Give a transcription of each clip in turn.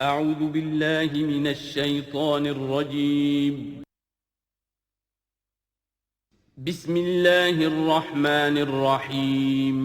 أعوذ بالله من الشيطان الرجيم. بسم الله الرحمن الرحيم.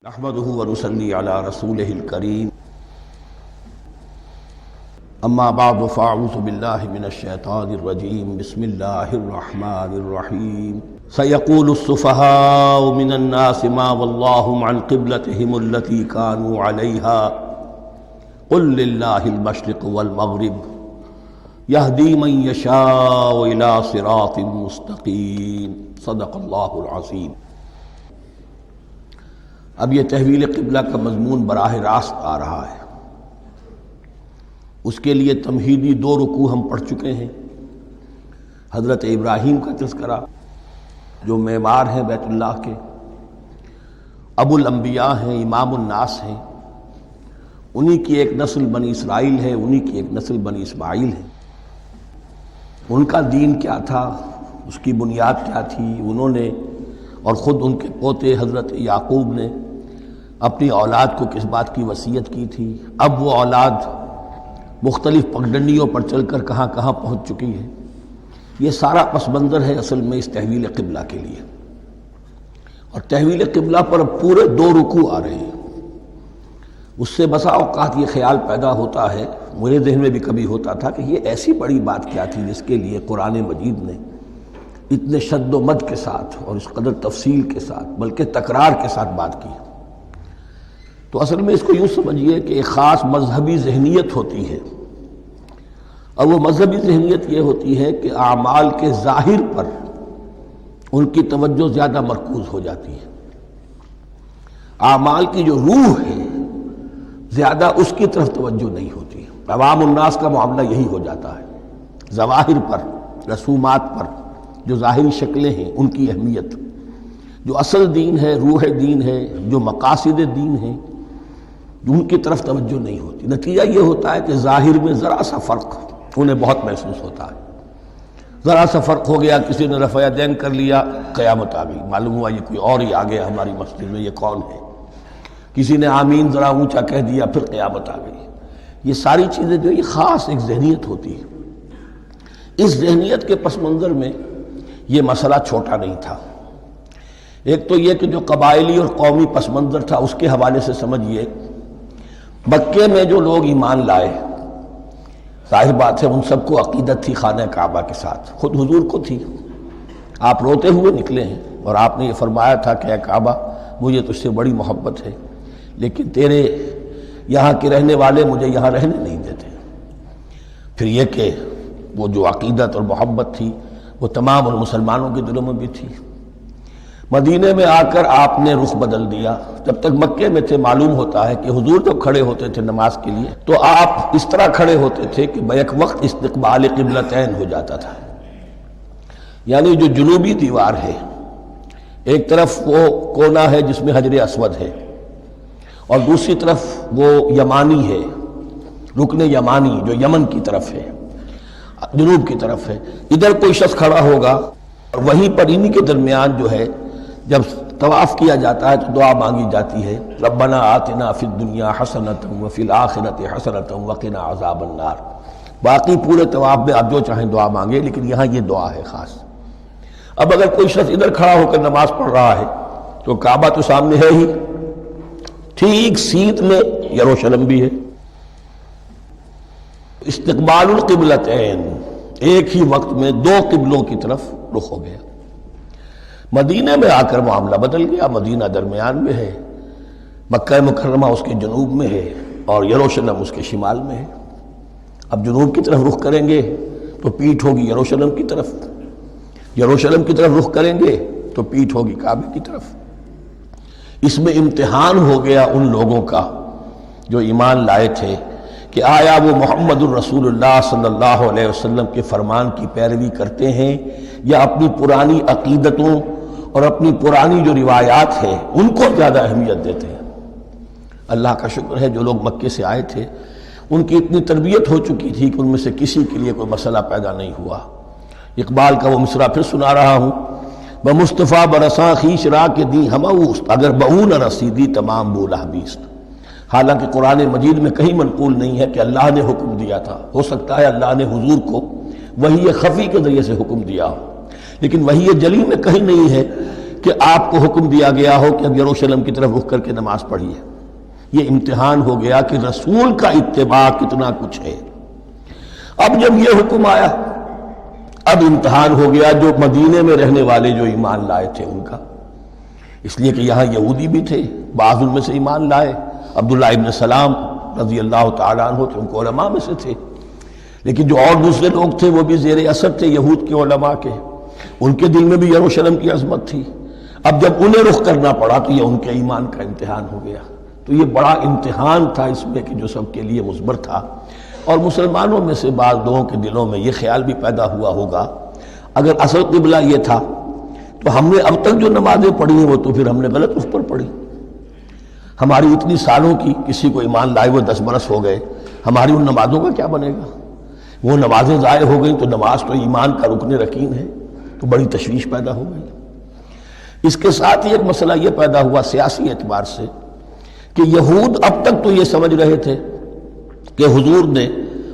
نحمده ونصلي على رسوله الكريم اما بعد فاعوذ بالله من الشيطان الرجيم بسم الله الرحمن الرحيم سيقول السفهاء من الناس ما ولاهم عن قبلتهم التي كانوا عليها قل لله المشرق والمغرب يهدي من يشاء الى صراط مستقيم صدق الله العظيم۔ اب یہ تحویل قبلہ کا مضمون براہ راست آ رہا ہے۔ اس کے لیے تمہیدی 2 رکوع ہم پڑھ چکے ہیں۔ حضرت ابراہیم کا تذکرہ جو معمار ہیں بیت اللہ کے، ابو الانبیاء ہیں، امام الناس ہیں، انہی کی ایک نسل بنی اسرائیل ہے، انہی کی ایک نسل بنی اسماعیل ہے۔ ان کا دین کیا تھا، اس کی بنیاد کیا تھی، انہوں نے اور خود ان کے پوتے حضرت یعقوب نے اپنی اولاد کو کس بات کی وصیت کی تھی، اب وہ اولاد مختلف پگڈنڈیوں پر چل کر کہاں کہاں پہنچ چکی ہے، یہ سارا پس منظر ہے اصل میں اس تحویل قبلہ کے لیے۔ اور تحویل قبلہ پر پورے 2 رکوع آ رہے ہیں۔ اس سے بسا اوقات یہ خیال پیدا ہوتا ہے، میرے ذہن میں بھی کبھی ہوتا تھا کہ یہ ایسی بڑی بات کیا تھی جس کے لیے قرآن مجید نے اتنے شد و مد کے ساتھ اور اس قدر تفصیل کے ساتھ بلکہ تکرار کے ساتھ بات کی۔ تو اصل میں اس کو یوں سمجھیے کہ ایک خاص مذہبی ذہنیت ہوتی ہے، اور وہ مذہبی ذہنیت یہ ہوتی ہے کہ اعمال کے ظاہر پر ان کی توجہ زیادہ مرکوز ہو جاتی ہے، اعمال کی جو روح ہے زیادہ اس کی طرف توجہ نہیں ہوتی۔ عوام الناس کا معاملہ یہی ہو جاتا ہے، ظواہر پر، رسومات پر، جو ظاہری شکلیں ہیں ان کی اہمیت، جو اصل دین ہے، روح دین ہے، جو مقاصد دین ہیں، ان کی طرف توجہ نہیں ہوتی۔ نتیجہ یہ ہوتا ہے کہ ظاہر میں ذرا سا فرق انہیں بہت محسوس ہوتا ہے، ذرا سا فرق ہو گیا، کسی نے رفع دین کر لیا، قیامت آ گئی، معلوم ہوا یہ کوئی اور ہی آ گیا ہماری مسجد میں، یہ کون ہے، کسی نے آمین ذرا اونچا کہہ دیا، پھر قیامت آ گئی۔ یہ ساری چیزیں جو یہ خاص ایک ذہنیت ہوتی ہے۔ اس ذہنیت کے پس منظر میں یہ مسئلہ چھوٹا نہیں تھا۔ ایک تو یہ کہ جو قبائلی اور قومی پس منظر تھا اس کے حوالے سے سمجھیے، مکے میں جو لوگ ایمان لائے، ظاہر بات ہے ان سب کو عقیدت تھی خانہ کعبہ کے ساتھ، خود حضور کو تھی۔ آپ روتے ہوئے نکلے ہیں اور آپ نے یہ فرمایا تھا کہ اے کعبہ مجھے تجھ سے بڑی محبت ہے، لیکن تیرے یہاں کے رہنے والے مجھے یہاں رہنے نہیں دیتے۔ پھر یہ کہ وہ جو عقیدت اور محبت تھی وہ تمام اور مسلمانوں کے دلوں میں بھی تھی۔ مدینے میں آ کر آپ نے رخ بدل دیا۔ جب تک مکے میں تھے معلوم ہوتا ہے کہ حضور جب کھڑے ہوتے تھے نماز کے لیے تو آپ اس طرح کھڑے ہوتے تھے کہ بیک وقت استقبال قبلتین ہو جاتا تھا، یعنی جو جنوبی دیوار ہے، ایک طرف وہ کونا ہے جس میں حجر اسود ہے، اور دوسری طرف وہ یمانی ہے، رکن یمانی جو یمن کی طرف ہے، جنوب کی طرف ہے۔ ادھر کوئی شخص کھڑا ہوگا اور وہیں پر انہی کے درمیان جو ہے جب طواف کیا جاتا ہے تو دعا مانگی جاتی ہے، ربنا آتنا فی الدنیا حسنۃ وفی الآخرۃ حسنۃ وقنا عذاب النار۔ باقی پورے طواف میں آپ جو چاہیں دعا مانگے، لیکن یہاں یہ دعا ہے خاص۔ اب اگر کوئی شخص ادھر کھڑا ہو کر نماز پڑھ رہا ہے تو کعبہ تو سامنے ہے ہی، ٹھیک سیدھ میں یروشلم بھی ہے۔ استقبال القبلتین، ایک ہی وقت میں 2 قبلوں کی طرف رخ ہو گیا۔ مدینہ میں آ کر معاملہ بدل گیا، مدینہ درمیان میں ہے، مکہ مکرمہ اس کے جنوب میں ہے اور یروشلم اس کے شمال میں ہے۔ اب جنوب کی طرف رخ کریں گے تو پیٹھ ہوگی یروشلم کی طرف، یروشلم کی طرف رخ کریں گے تو پیٹھ ہوگی کعبے کی طرف۔ اس میں امتحان ہو گیا ان لوگوں کا جو ایمان لائے تھے کہ آیا وہ محمد الرسول اللہ صلی اللہ علیہ وسلم کے فرمان کی پیروی کرتے ہیں یا اپنی پرانی عقیدتوں اور اپنی پرانی جو روایات ہیں ان کو زیادہ اہمیت دیتے ہیں۔ اللہ کا شکر ہے جو لوگ مکے سے آئے تھے ان کی اتنی تربیت ہو چکی تھی کہ ان میں سے کسی کے لیے کوئی مسئلہ پیدا نہیں ہوا۔ اقبال کا وہ مصرع پھر سنا رہا ہوں، بمصطفیٰ برساں خیش را کے دی ہماوست، اگر بہو نہ رسیدی تمام بولا بیست۔ حالانکہ قرآن مجید میں کہیں منقول نہیں ہے کہ اللہ نے حکم دیا تھا، ہو سکتا ہے اللہ نے حضور کو وحی خفی کے ذریعے سے حکم دیا ہو، لیکن وحی جلی میں کہیں نہیں ہے کہ آپ کو حکم دیا گیا ہو کہ اب یروشلم کی طرف رخ کر کے نماز پڑھیے۔ یہ امتحان ہو گیا کہ رسول کا اتباع کتنا کچھ ہے۔ اب جب یہ حکم آیا، اب امتحان ہو گیا جو مدینے میں رہنے والے جو ایمان لائے تھے ان کا، اس لیے کہ یہاں یہودی بھی تھے، بعض ان میں سے ایمان لائے، عبداللہ ابن سلام رضی اللہ تعالیٰ عنہ تھے، ان کو علماء میں سے تھے، لیکن جو اور دوسرے لوگ تھے وہ بھی زیر اثر تھے یہود کے علماء کے، ان کے دل میں بھی یروشلم کی عظمت تھی۔ اب جب انہیں رخ کرنا پڑا تو یہ ان کے ایمان کا امتحان ہو گیا۔ تو یہ بڑا امتحان تھا اس میں کہ جو سب کے لیے مثبر تھا، اور مسلمانوں میں سے بعض لوگوں کے دلوں میں یہ خیال بھی پیدا ہوا ہوگا اگر اصل قبلہ یہ تھا تو ہم نے اب تک جو نمازیں پڑھی ہیں وہ تو پھر ہم نے غلط اس پر پڑھی، ہماری اتنی سالوں کی، کسی کو ایمان لائے ہوئے 10 برس ہو گئے، ہماری ان نمازوں کا کیا بنے گا؟ وہ نمازیں ضائع ہو گئیں تو نماز تو ایمان کا رکن رکین ہے، تو بڑی تشویش پیدا ہو گئی۔ اس کے ساتھ ہی ایک مسئلہ یہ پیدا ہوا سیاسی اعتبار سے کہ یہود اب تک تو یہ سمجھ رہے تھے کہ حضور نے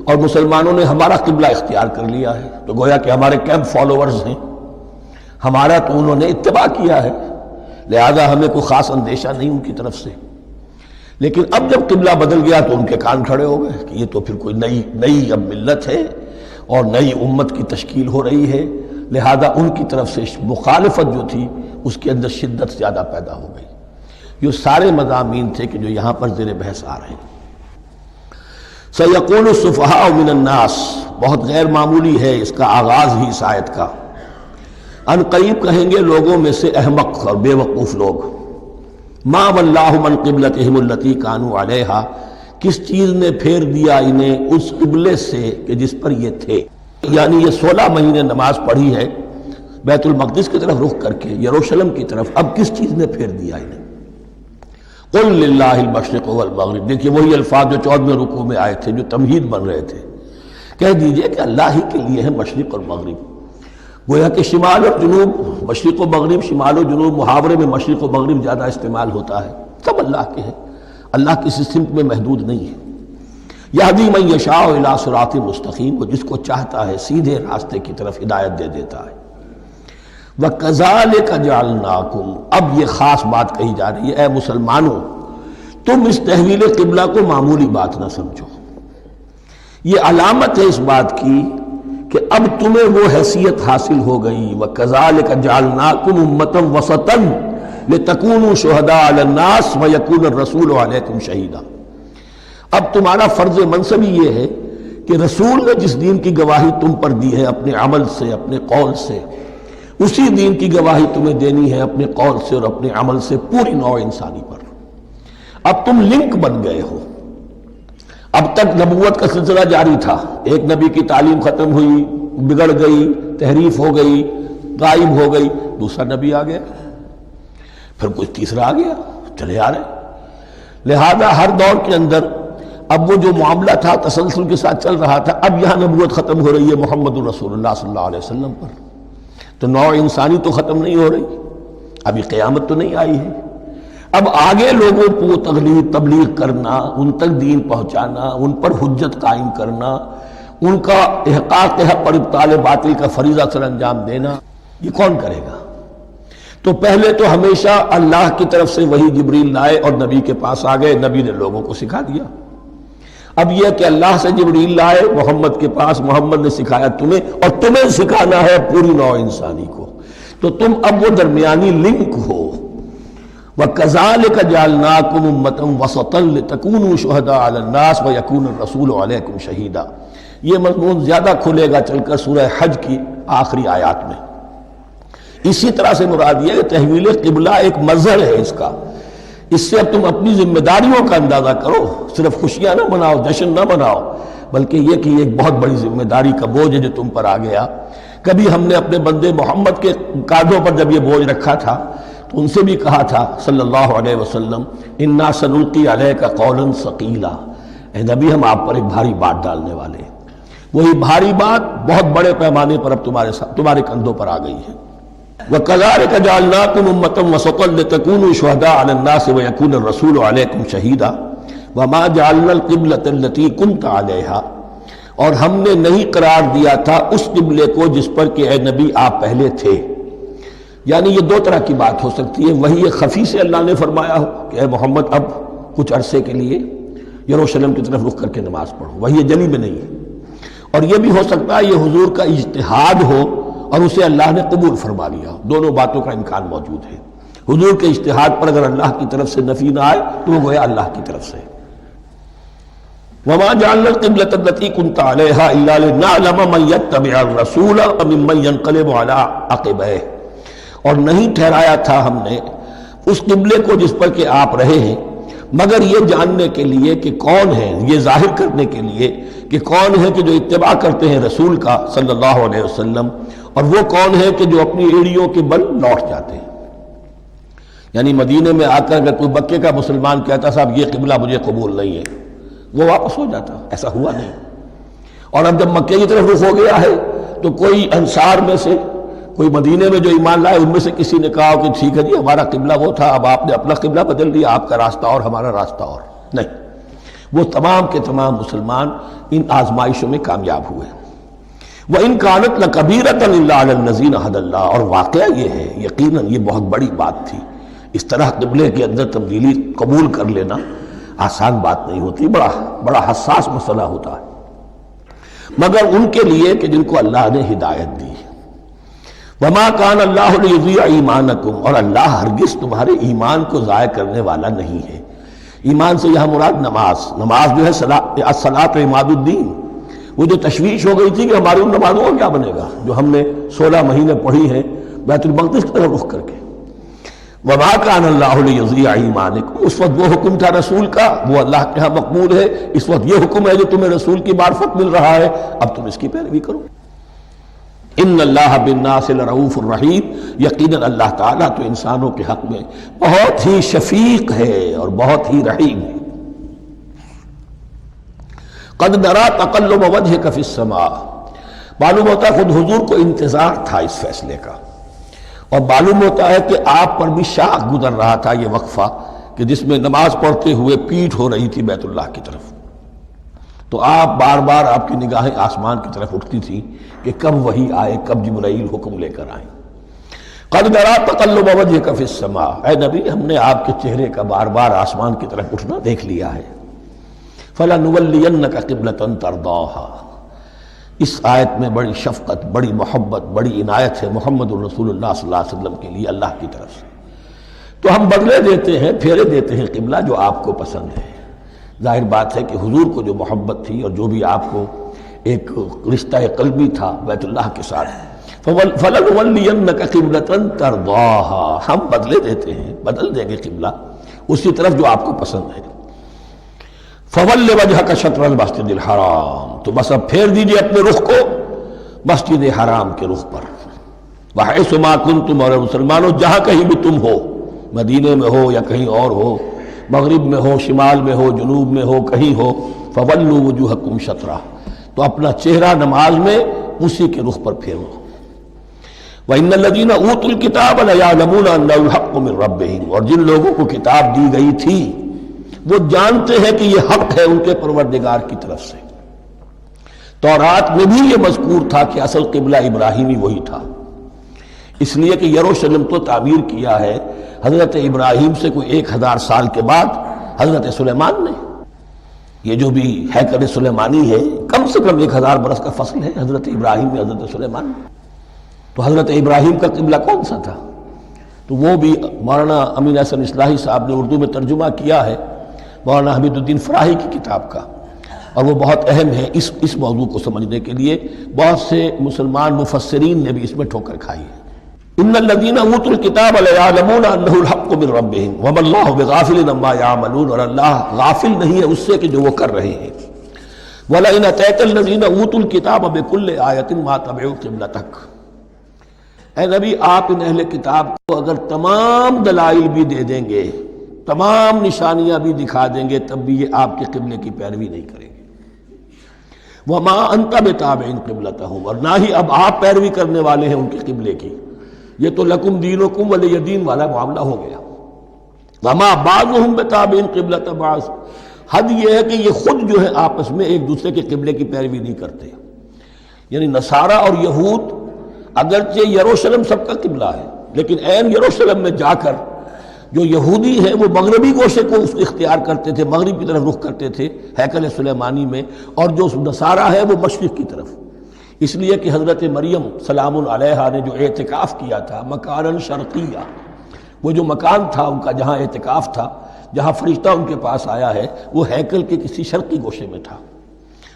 اور مسلمانوں نے ہمارا قبلہ اختیار کر لیا ہے، تو گویا کہ ہمارے کیمپ فالوورز ہیں، ہمارا تو انہوں نے اتباع کیا ہے، لہذا ہمیں کوئی خاص اندیشہ نہیں ان کی طرف سے۔ لیکن اب جب قبلہ بدل گیا تو ان کے کان کھڑے ہو گئے کہ یہ تو پھر کوئی نئی اب ملت ہے اور نئی امت کی تشکیل ہو رہی ہے، لہذا ان کی طرف سے مخالفت جو تھی اس کے اندر شدت زیادہ پیدا ہو گئی۔ یہ سارے مضامین تھے کہ جو یہاں پر زیر بحث آ رہے ہیں۔ سَيَقُولُ السُّفَهَاءُ مِنَ النَّاسِ، بہت غیر معمولی ہے اس کا آغاز ہی اس آیت کا۔ ان قریب کہیں گے لوگوں میں سے احمق اور بے وقوف لوگ، ما وَلَّاهُمْ عَنْ قِبْلَتِهِمُ الَّتِي كَانُوا عَلَيْهَا، کس چیز نے پھیر دیا انہیں اس قبلے سے کہ جس پر یہ تھے، یعنی یہ 16 مہینے نماز پڑھی ہے بیت المقدس کی طرف رخ کر کے، یروشلم کی طرف، اب کس چیز نے پھیر دیا انہیں؟ قُلْ لِلَّهِ الْمَشْرِقُ وَالْمَغْرِبُ، دیکھیے وہی الفاظ جو 14ویں رکوع میں آئے تھے جو تمہید بن رہے تھے، کہہ دیجئے کہ اللہ ہی کے لیے ہے مشرق اور مغرب۔ گویا کہ شمال اور جنوب، مشرق و مغرب، شمال و جنوب، محاورے میں مشرق و مغرب زیادہ استعمال ہوتا ہے، سب اللہ کے ہیں، اللہ کسی سمت میں محدود نہیں ہے۔ یہدی من یشاء الی صراط مستقیم، وہ جس کو چاہتا ہے سیدھے راستے کی طرف ہدایت دے دیتا ہے۔ وَكَذَلِكَ جَعَلْنَاكُمْ، اب یہ خاص بات کہی جا رہی ہے، اے مسلمانوں تم اس تحویل قبلہ کو معمولی بات نہ سمجھو، یہ علامت ہے اس بات کی کہ اب تمہیں وہ حیثیت حاصل ہو گئی۔ وَكَذَلِكَ جَعَلْنَاكُمْ أُمَّةً وَسَطًا لِتَكُونُوا شُهَدَاءَ عَلَى النَّاسِ وَيَكُونَ الرَّسُولُ عَلَيْكُمْ شَهِيدًا، اب تمہارا فرض منصب یہ ہے کہ رسول نے جس دین کی گواہی تم پر دی ہے اپنے عمل سے، اپنے قول سے، اسی دین کی گواہی تمہیں دینی ہے اپنے قول سے اور اپنے عمل سے پوری نوع انسانی پر۔ اب تم لنک بن گئے ہو، اب تک نبوت کا سلسلہ جاری تھا، ایک نبی کی تعلیم ختم ہوئی، بگڑ گئی، تحریف ہو گئی، غائب ہو گئی، دوسرا نبی آ گیا، پھر کوئی تیسرا آ گیا، چلے آ رہے، لہذا ہر دور کے اندر اب وہ جو معاملہ تھا تسلسل کے ساتھ چل رہا تھا، اب یہاں نبوت ختم ہو رہی ہے محمد الرسول اللہ صلی اللہ علیہ وسلم پر، تو نوع انسانی تو ختم نہیں ہو رہی، ابھی قیامت تو نہیں آئی ہے، اب آگے لوگوں کو تبلیغ کرنا، ان تک دین پہنچانا، ان پر حجت قائم کرنا، ان کا احقاق حق اور ابطال باطل کا فریضہ سر انجام دینا، یہ کون کرے گا؟ تو پہلے تو ہمیشہ اللہ کی طرف سے وہی جبریل لائے اور نبی کے پاس آ گئے، نبی نے لوگوں کو سکھا دیا۔ اب یہ کہ اللہ سے جبریل لائے محمد کے پاس، محمد نے سکھایا تمہیں، اور تمہیں سکھانا ہے پوری نوع انسانی کو، تو تم اب وہ درمیانی لنک ہو۔ وَكَذَلِكَ جَعَلْنَاكُمْ أُمَّةً وَسَطًا لِتَكُونُوا شُهَدَاءَ عَلَى النَّاسِ وَيَكُونَ الرَّسُولُ عَلَيْكُمْ شَهِيدًا، یہ مضمون زیادہ کھلے گا چل کر سورہ حج کی آخری آیات میں۔ اسی طرح سے مراد یہ کہ تحویل قبلہ ایک مظہر ہے اس کا، اس سے اب تم اپنی ذمہ داریوں کا اندازہ کرو، صرف خوشیاں نہ مناؤ، جشن نہ مناؤ، بلکہ یہ کہ یہ ایک بہت بڑی ذمہ داری کا بوجھ ہے جو تم پر آ گیا۔ کبھی ہم نے اپنے بندے محمد کے کاندھوں پر جب یہ بوجھ رکھا تھا تو ان سے بھی کہا تھا صلی اللہ علیہ وسلم انا سنلقی علیک قولا ثقیلا، اے نبی ہم آپ پر ایک بھاری بات ڈالنے والے ہیں۔ وہی بھاری بات بہت بڑے پیمانے پر اب تمہارے کندھوں پر آ گئی ہے۔ وَكَذَلِكَ جَعَلْنَاكُمْ أُمَّةً وَسَطًا لِتَكُونُوا شُهَدَاءَ عَلَى النَّاسِ وَيَكُونَ الرَّسُولُ عَلَيْكُمْ شَهِيدًا وَمَا جَعَلْنَا الْقِبْلَةَ الَّتِي كُنْتَ عَلَيْهَا، اور ہم نے نہیں قرار دیا تھا اس قبلے کو جس پر کہ اے نبی آپ پہلے تھے۔ یعنی یہ دو طرح کی بات ہو سکتی ہے، وہی خفی سے اللہ نے فرمایا ہو کہ اے محمد اب کچھ عرصے کے لیے یروشلم کی طرف رخ کر کے نماز پڑھو، وہی جلی میں نہیں ہے، اور یہ بھی ہو سکتا ہے یہ حضور کا اجتہاد ہو اور اسے اللہ نے قبول فرما لیا ہو۔ دونوں باتوں کا امکان موجود ہے۔ حضور کے اجتہاد پر اگر اللہ کی طرف سے نفی نہ آئے تو وہ گویا اللہ کی طرف سے۔ وَمَا جَعَلْنَا الْقِبْلَةَ الَّتِي كُنْتَ عَلَيْهَا إِلَّا لِنَعْلَمَ مَن يَتَّبِعُ الرَّسُولَ وَمِمَّن يَنقَلِبُ عَلَىٰ عَقِبَيْهِ، اور نہیں ٹھہرایا تھا ہم نے اس قبلے کو جس پر کہ آپ رہے ہیں مگر یہ جاننے کے لیے کہ کون ہے، یہ ظاہر کرنے کے لیے کہ کون ہے کہ جو اتباع کرتے ہیں رسول کا صلی اللہ علیہ وسلم، اور وہ کون ہے کہ جو اپنی ایڑیوں کے بل لوٹ جاتے ہیں۔ یعنی مدینے میں آ کر اگر کوئی مکے کا مسلمان کہتا صاحب یہ قبلہ مجھے قبول نہیں ہے، وہ واپس ہو جاتا، ایسا ہوا نہیں۔ اور اب جب مکے کی طرف رخ ہو گیا ہے تو کوئی انصار میں سے، کوئی مدینے میں جو ایمان لائے ان میں سے کسی نے کہا کہ ٹھیک ہے جی ہمارا قبلہ وہ تھا، اب آپ نے اپنا قبلہ بدل دیا، آپ کا راستہ اور ہمارا راستہ اور، نہیں، وہ تمام کے تمام مسلمان ان آزمائشوں میں کامیاب ہوئے۔ وَإِن كَانَتْ لَكَبِيرَةً إِلَّا عَلَى الَّذِينَ هَدَى اللَّهُ، اور واقعہ یہ ہے یقیناً یہ بہت بڑی بات تھی، اس طرح قبلے کے اندر تبدیلی قبول کر لینا آسان بات نہیں ہوتی، بڑا حساس مسئلہ ہوتا ہے، مگر ان کے لیے کہ جن کو اللہ نے ہدایت دی۔ وَمَا كَانَ اللَّهُ لِيُضِيعَ إِيمَانَكُمْ، اور اللہ ہرگز تمہارے ایمان کو ضائع کرنے والا نہیں ہے۔ ایمان سے یہاں مراد نماز جو ہے الصلاۃ عماد الدین، وہ جو تشویش ہو گئی تھی کہ ہماری ان نمازوں کا کیا بنے گا جو ہم نے 16 مہینے پڑھی ہیں بیت المقدس کی طرف رخ کر کے۔ وَمَا كَانَ اللَّهُ لِيُضِيعَ إِيمَانَكُمْ، اس وقت وہ حکم تھا رسول کا، وہ اللہ کے ہاں مقبول ہے، اس وقت یہ حکم ہے جو تمہیں رسول کی معرفت مل رہا ہے، اب تم اس کی پیروی کرو۔ ان اللہ بالناس لرؤوف الرحیم، یقیناً اللہ تعالیٰ تو انسانوں کے حق میں بہت ہی شفیق ہے اور بہت ہی رحیم ہے۔ قد نرى تقلب وجهك في السماء، معلوم ہوتا ہے خود حضور کو انتظار تھا اس فیصلے کا، اور معلوم ہوتا ہے کہ آپ پر بھی شاخ گزر رہا تھا یہ وقفہ کہ جس میں نماز پڑھتے ہوئے پیٹھ ہو رہی تھی بیت اللہ کی طرف، تو آپ بار بار آپ کی نگاہیں آسمان کی طرف اٹھتی تھی کہ کب وحی آئے، کب جبرائیل حکم لے کر آئیں۔ قد نرى تقلب وجهك في السماء، اے نبی ہم نے آپ کے چہرے کا بار بار آسمان کی طرف اٹھنا دیکھ لیا ہے۔ فَلَنُوَلِّيَنَّكَ قِبْلَةً تَرْضَاهَا، اس آیت میں بڑی شفقت، بڑی محبت، بڑی عنایت ہے محمد الرسول اللہ صلی اللہ علیہ وسلم کے لیے اللہ کی طرف سے، تو ہم بدلے دیتے ہیں، پھیرے دیتے ہیں قبلہ جو آپ کو پسند ہے۔ ظاہر بات ہے کہ حضور کو جو محبت تھی اور جو بھی آپ کو ایک رشتہ قلبی تھا بیت اللہ کے ساتھ، فَلَنُوَلِّيَنَّكَ قِبْلَةً تَرْضَاهَا، ہم بدلے دیتے ہیں، بدل دیں گے قبلہ اسی طرف جو آپ کو پسند ہے۔ فَوَلِّ وَجْهَكَ شَطْرَ الْمَسْجِدِ الْحَرَامِ، تو بس اب پھیر دیجئے اپنے رخ کو مسجد حرام کے رخ پر۔ وَحَيْثُ مَا كُنْتُمْ، اور مسلمانوں جہاں کہیں بھی تم ہو، مدینے میں ہو یا کہیں اور ہو، مغرب میں ہو، شمال میں ہو، جنوب میں ہو، کہیں ہو، فَوَلُّوا وُجُوهَكُمْ شَطْرَهُ، تو اپنا چہرہ نماز میں اسی کے رخ پر پھیرو۔ وَإِنَّ الَّذِينَ أُوتُوا الْكِتَابَ لَيَعْلَمُونَ أَنَّهُ الْحَقُّ مِنْ رَبِّهِمْ، اور جن لوگوں کو کتاب دی گئی تھی وہ جانتے ہیں کہ یہ حق ہے ان کے پروردگار کی طرف سے۔ تورات میں بھی یہ مذکور تھا کہ اصل قبلہ ابراہیمی وہی تھا، اس لیے کہ یروشلم تو تعمیر کیا ہے حضرت ابراہیم سے کوئی 1000 سال کے بعد حضرت سلیمان نے۔ یہ جو بھی ہیکل سلیمانی ہے کم سے کم 1000 برس کا فصل ہے حضرت ابراہیم میں حضرت سلیمان میں۔ تو حضرت ابراہیم کا قبلہ کون سا تھا؟ تو وہ بھی مولانا امین احسن اصلاحی صاحب نے اردو میں ترجمہ کیا ہے مولانا حمید الدین فراہی کی کتاب کا، اور وہ بہت اہم ہے اس موضوع کو سمجھنے کے لیے۔ بہت سے مسلمان مفسرین نے بھی اس میں ٹھوکر کھائی ہے۔ ان الذین اوتوا الکتاب لیعلمون انہ الحق من ربہم وما اللہ بغافل عما یعملون، اور اللہ غافل نہیں ہے اس سے کہ جو وہ کر رہے ہیں۔ وَلَئِنْ أَتَيْتَ الَّذِينَ أُوتُوا الْكِتَابَ بِكُلِّ آیَةٍ مَا تَبِعُوا قِبْلَتَكَ، اے نبی آپ ان اہل کتاب کو اگر تمام دلائل بھی دے دیں گے، تمام نشانیاں بھی دکھا دیں گے، تب بھی یہ آپ کے قبلے کی پیروی نہیں کریں گے۔ وَمَا أَنْتَ بِتَابِعٍ قِبْلَتَهُمْ، اور نہ ہی اب آپ پیروی کرنے والے ہیں ان کے قبلے کی۔ یہ تو لکم دینکم ولی دین والا معاملہ ہو گیا۔ وَمَا بَعْضُهُمْ بِتَابِعٍ قِبْلَةَ بَعْضٍ، حد یہ ہے کہ یہ خود جو ہے آپس میں ایک دوسرے کے قبلے کی پیروی نہیں کرتے۔ یعنی نصارہ اور یہود اگرچہ یروشلم سب کا قبلہ ہے، لیکن عین یروشلم میں جا کر جو یہودی ہیں وہ مغربی گوشے کو اختیار کرتے تھے، مغرب کی طرف رخ کرتے تھے ہیکل سلیمانی میں، اور جو نصارہ ہے وہ مشرق کی طرف، اس لیے کہ حضرت مریم سلام علیہا نے جو اعتکاف کیا تھا مکاناً شرقیہ، وہ جو مکان تھا ان کا جہاں اعتکاف تھا، جہاں فرشتہ ان کے پاس آیا ہے، وہ ہیکل کے کسی شرقی گوشے میں تھا،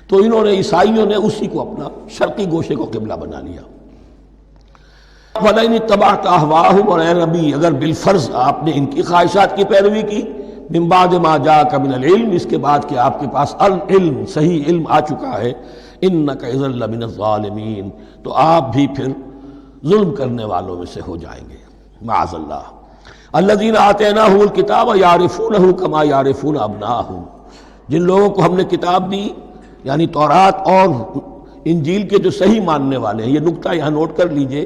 تو انہوں نے عیسائیوں نے اسی کو اپنا شرقی گوشے کو قبلہ بنا لیا۔ وَلَئِنِ اتَّبَعْتَ أَهْوَاءَهُمْ، اور اے نبی اگر بالفرض آپ نے ان کی خواہشات کی پیروی کی، من بعد ما جاءك من العلم، اس کے بعد کہ آپ کے پاس العلم صحیح علم آ چکا ہے، إِنَّكَ إِذًا لَّمِنَ الظَّالِمِينَ، تو آپ بھی پھر ظلم کرنے والوں میں سے ہو جائیں گے، معاذ اللہ۔ الذین آتیناہم الکتاب یعرفونہ کما یعرفون ابناءہم، جن لوگوں کو ہم نے کتاب دی، یعنی تورات اور انجیل کے جو صحیح ماننے والے ہیں، یہ نکتہ یہاں نوٹ کر لیجئے،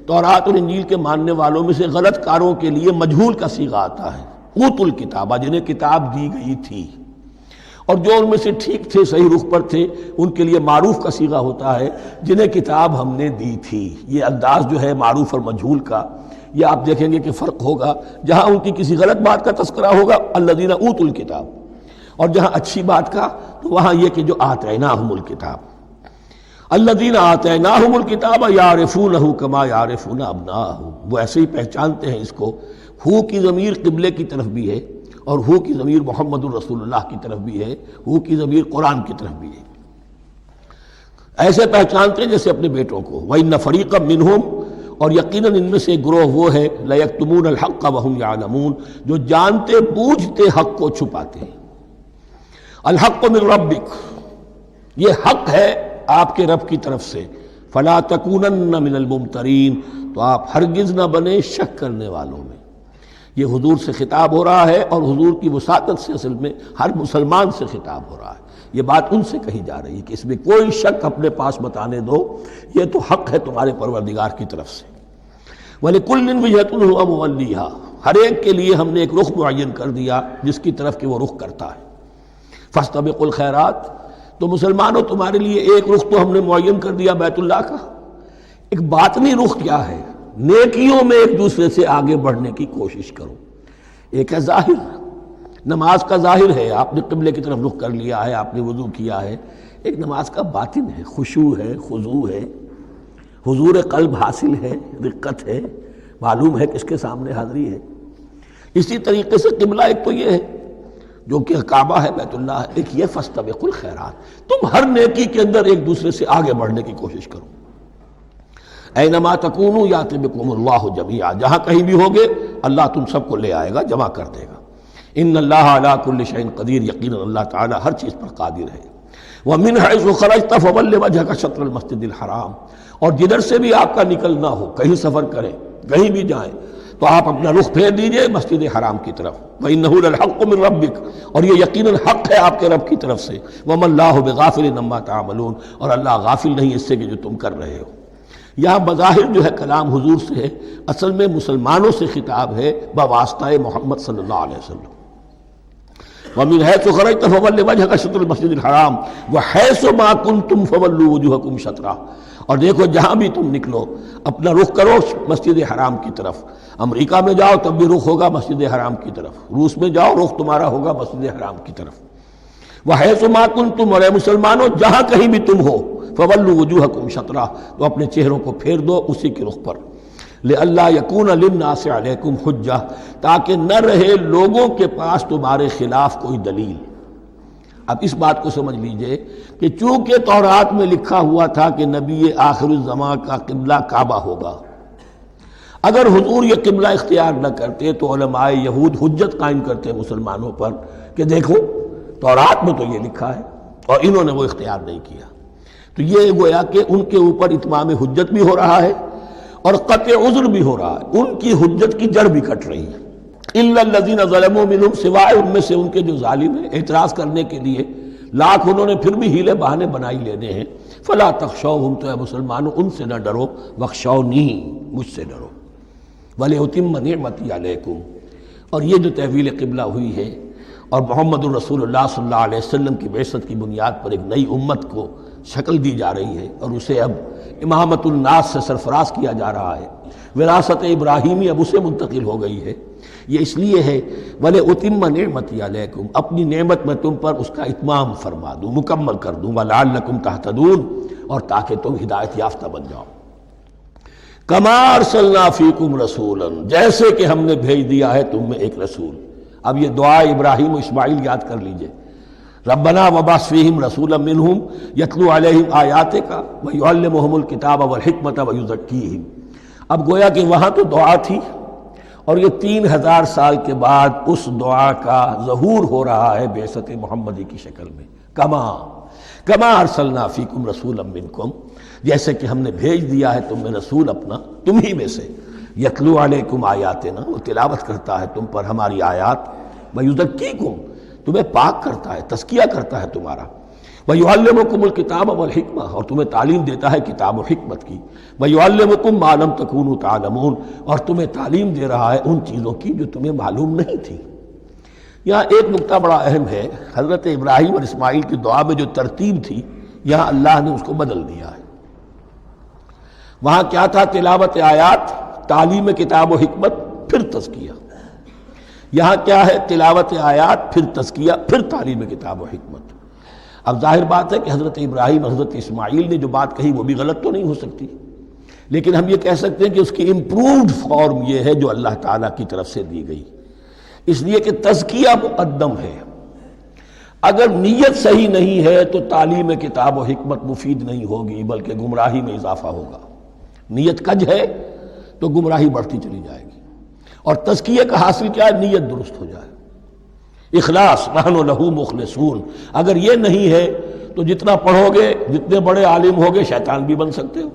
تورات اور انجیل کے ماننے والوں میں سے غلط کاروں کے لیے مجہول کا صیغہ آتا ہے، اوتوا الکتابہ، جنہیں کتاب دی گئی تھی، اور جو ان میں سے ٹھیک تھے، صحیح رخ پر تھے، ان کے لیے معروف کا صیغہ ہوتا ہے جنہیں کتاب ہم نے دی تھی۔ یہ انداز جو ہے معروف اور مجہول کا، یہ آپ دیکھیں گے کہ فرق ہوگا، جہاں ان کی کسی غلط بات کا تذکرہ ہوگا الذین اوتوا الکتاب، اور جہاں اچھی بات کا تو وہاں یہ کہ جو آتیناہم الکتاب، الذین آتیناہم الکتاب یعرفونہ کما یعرفون ابناءہم، وہ ایسے ہی پہچانتے ہیں اس کو۔ ہو کی ضمیر قبلے کی طرف بھی ہے، اور ہو کی ضمیر محمد الرسول اللہ کی طرف بھی ہے، ہو کی ضمیر قرآن کی طرف بھی ہے، ایسے پہچانتے ہیں جیسے اپنے بیٹوں کو۔ وَإِنَّ فَرِيقًا مِّنْهُمْ، اور یقیناً ان میں سے ایک گروہ وہ ہے لَيَكْتُمُونَ الْحَقَّ وَهُمْ يَعْلَمُونَ، جو جانتے بوجھتے حق کو چھپاتے ہیں۔ الحق من ربک، یہ حق ہے آپ کے رب کی طرف سے، فَلَا تَكُونَنَّ مِنَ الْمُمْتَرِينَ، تو آپ ہرگز نہ بنے شک کرنے والوں میں۔ یہ حضور سے خطاب ہو رہا ہے، اور حضور کی وساطت سے اصل میں ہر مسلمان سے خطاب ہو رہا ہے۔ یہ بات ان سے کہی جا رہی ہے کہ اس میں کوئی شک اپنے پاس بتانے دو، یہ تو حق ہے تمہارے پروردگار کی طرف سے۔ وَلِكُلٍّ وِجْهَةٌ هُوَ مُوَلِّيهَا، ہر ایک کے لیے ہم نے ایک رخ معین کر دیا جس کی طرف کہ وہ رخ کرتا ہے۔ فَاسْتَبِقُوا الْخَيْرَاتِ، تو مسلمانوں تمہارے لیے ایک رخ تو ہم نے معین کر دیا بیت اللہ کا، ایک باطنی رخ کیا ہے؟ نیکیوں میں ایک دوسرے سے آگے بڑھنے کی کوشش کرو۔ ایک ہے ظاہر، نماز کا ظاہر ہے، آپ نے قبلے کی طرف رخ کر لیا ہے، آپ نے وضو کیا ہے۔ ایک نماز کا باطن ہے، خشوع ہے، خضوع ہے، حضور قلب حاصل ہے، رقت ہے، معلوم ہے کس کے سامنے حاضری ہے۔ اسی طریقے سے قبلہ ایک تو یہ ہے جو کہ کعبہ ہے، بیت اللہ ہے، ایک یہ فاستبقوا الخیرات، تم ہر نیکی کے اندر ایک دوسرے سے آگے بڑھنے کی کوشش کرو۔ اینما تکونوا یأتی بکم اللہ جمیعا، جہاں کہیں بھی ہوگے اللہ تم سب کو لے آئے گا، جمع کر دے گا۔ ان اللہ علی کل شیء قدیر، یقیناً اللہ تعالی ہر چیز پر قادر ہے۔ ومن حیث خرجت فول وجهک شطر المسجد الحرام، اور جدھر سے بھی آپ کا نکلنا ہو، کہیں سفر کریں، کہیں بھی جائیں، تو آپ اپنا رخ پھیر دیجئے مسجد حرام کی طرف۔ وَإِنَّهُ لَلْحَقُّ مِن رَبِّكَ، اور یہ یقیناً حق ہے آپ کے رب کی طرف سے۔ وَمَا اللَّهُ بِغَافِلٍ عَمَّا تَعْمَلُونَ، اور اللہ غافل نہیں اس سے کہ جو تم کر رہے ہو۔ یہاں بظاہر جو ہے کلام حضور سے ہے، اصل میں مسلمانوں سے خطاب ہے بواسطہ محمد صلی اللہ علیہ وسلم۔ وَمِنْ حَيْثُ خَرَجْتَ فَوَلِّ وَجْهَكَ شَطْرَ الْمَسْجِدِ الْحَرَامِ وَحَيْثُ مَا كُنْتُمْ فَوَلُّوا وُجُوهَكُمْ شَطْرَهُ، اور دیکھو جہاں بھی تم نکلو اپنا رخ کرو مسجد حرام کی طرف۔ امریکہ میں جاؤ تب بھی رخ ہوگا مسجد حرام کی طرف، روس میں جاؤ رخ تمہارا ہوگا مسجد حرام کی طرف۔ وَحَيْثُ مَا كُنْتُمْ، اور اے مسلمانوں جہاں کہیں بھی تم ہو، فَوَلُّوا وُجُوهَكُمْ شَطْرَهُ، تو اپنے چہروں کو پھیر دو اسی کے رخ پر۔ لِأَلَّا يَكُونَ لِلنَّاسِ عَلَيْكُمْ حُجَّةٌ، تاکہ نہ رہے لوگوں کے پاس تمہارے خلاف کوئی دلیل۔ اب اس بات کو سمجھ لیجئے کہ چونکہ تورات میں لکھا ہوا تھا کہ نبی آخر الزمان کا قبلہ کعبہ ہوگا، اگر حضور یہ قبلہ اختیار نہ کرتے تو علماء یہود حجت قائم کرتے مسلمانوں پر کہ دیکھو تورات میں تو یہ لکھا ہے اور انہوں نے وہ اختیار نہیں کیا. تو یہ گویا کہ ان کے اوپر اتمام حجت بھی ہو رہا ہے اور قطع عذر بھی ہو رہا ہے، ان کی حجت کی جڑ بھی کٹ رہی ہے. الا الذین ظلموا منہم، سوائے ان میں سے ان کے جو ظالم ہیں، اعتراض کرنے کے لیے لاکھ انہوں نے پھر بھی ہیلے بہانے بنائی لینے ہیں. فلا تخشوہم، تو اے مسلمانوں ان سے نہ ڈرو، واخشونی، مجھ سے ڈرو. وَلِأُتِمَّ نِعْمَتِي عَلَيْكُمْ، اور یہ جو تحویل قبلہ ہوئی ہے اور محمد الرسول اللہ صلی اللہ علیہ وسلم کی بعثت کی بنیاد پر ایک نئی امت کو شکل دی جا رہی ہے اور اسے اب امامت الناس سے سرفراز کیا جا رہا ہے، وراثت ابراہیمی اب اسے منتقل ہو گئی ہے. یہ اس لیے ہے وَلِأُتِمَّ نِعْمَتِي عَلَيْكُمْ، اپنی نعمت میں تم پر اس کا اتمام فرما دوں، مکمل کر دوں. وَلَعَلَّكُمْ تَهْتَدُونَ، اور تاکہ تم ہدایت یافتہ بن جاؤ. کما ارسلنا فیکم رسولا، جیسے کہ ہم نے بھیج دیا ہے تم میں ایک رسول. اب یہ دعا ابراہیم و اسماعیل یاد کر لیجئے. ربنا وبعث فیہم رسولا منہم یتلو علیہم آیاتک ویعلمہم الکتاب والحکمت ویزکیہم. اب گویا کہ وہاں تو دعا تھی اور یہ 3000 سال کے بعد اس دعا کا ظہور ہو رہا ہے بعثت محمدی کی شکل میں. کما ارسلنا فیکم رسولا منکم، جیسے کہ ہم نے بھیج دیا ہے تم میں رسول اپنا تم ہی میں سے. یتلو علیکم آیاتنا، وہ تلاوت کرتا ہے تم پر ہماری آیات. ویزکیکم، تمہیں پاک کرتا ہے، تزکیہ کرتا ہے تمہارا. ویعلمکم الکتاب والحکمہ، اور تمہیں تعلیم دیتا ہے کتاب و حکمت کی. ویعلمکم ما لم تکونوا تعلمون، اور تمہیں تعلیم دے رہا ہے ان چیزوں کی جو تمہیں معلوم نہیں تھی. یہاں ایک نقطہ بڑا اہم ہے، حضرت ابراہیم اور اسماعیل کی دعا میں جو ترتیب تھی یہاں اللہ نے اس کو بدل دیا ہے. وہاں کیا تھا؟ تلاوت آیات، تعلیم کتاب و حکمت، پھر تزکیہ. یہاں کیا ہے؟ تلاوت آیات، پھر تزکیہ، پھر تعلیم کتاب و حکمت. اب ظاہر بات ہے کہ حضرت ابراہیم حضرت اسماعیل نے جو بات کہی وہ بھی غلط تو نہیں ہو سکتی، لیکن ہم یہ کہہ سکتے ہیں کہ اس کی امپرووڈ فارم یہ ہے جو اللہ تعالیٰ کی طرف سے دی گئی، اس لیے کہ تزکیہ مقدم ہے. اگر نیت صحیح نہیں ہے تو تعلیم کتاب و حکمت مفید نہیں ہوگی بلکہ گمراہی میں اضافہ ہوگا. نیت کج ہے تو گمراہی بڑھتی چلی جائے گی. اور تزکیہ کا حاصل کیا ہے؟ نیت درست ہو جائے، اخلاص، نحن لہ مخلصون. اگر یہ نہیں ہے تو جتنا پڑھو گے، جتنے بڑے عالم ہوگے، شیطان بھی بن سکتے ہو.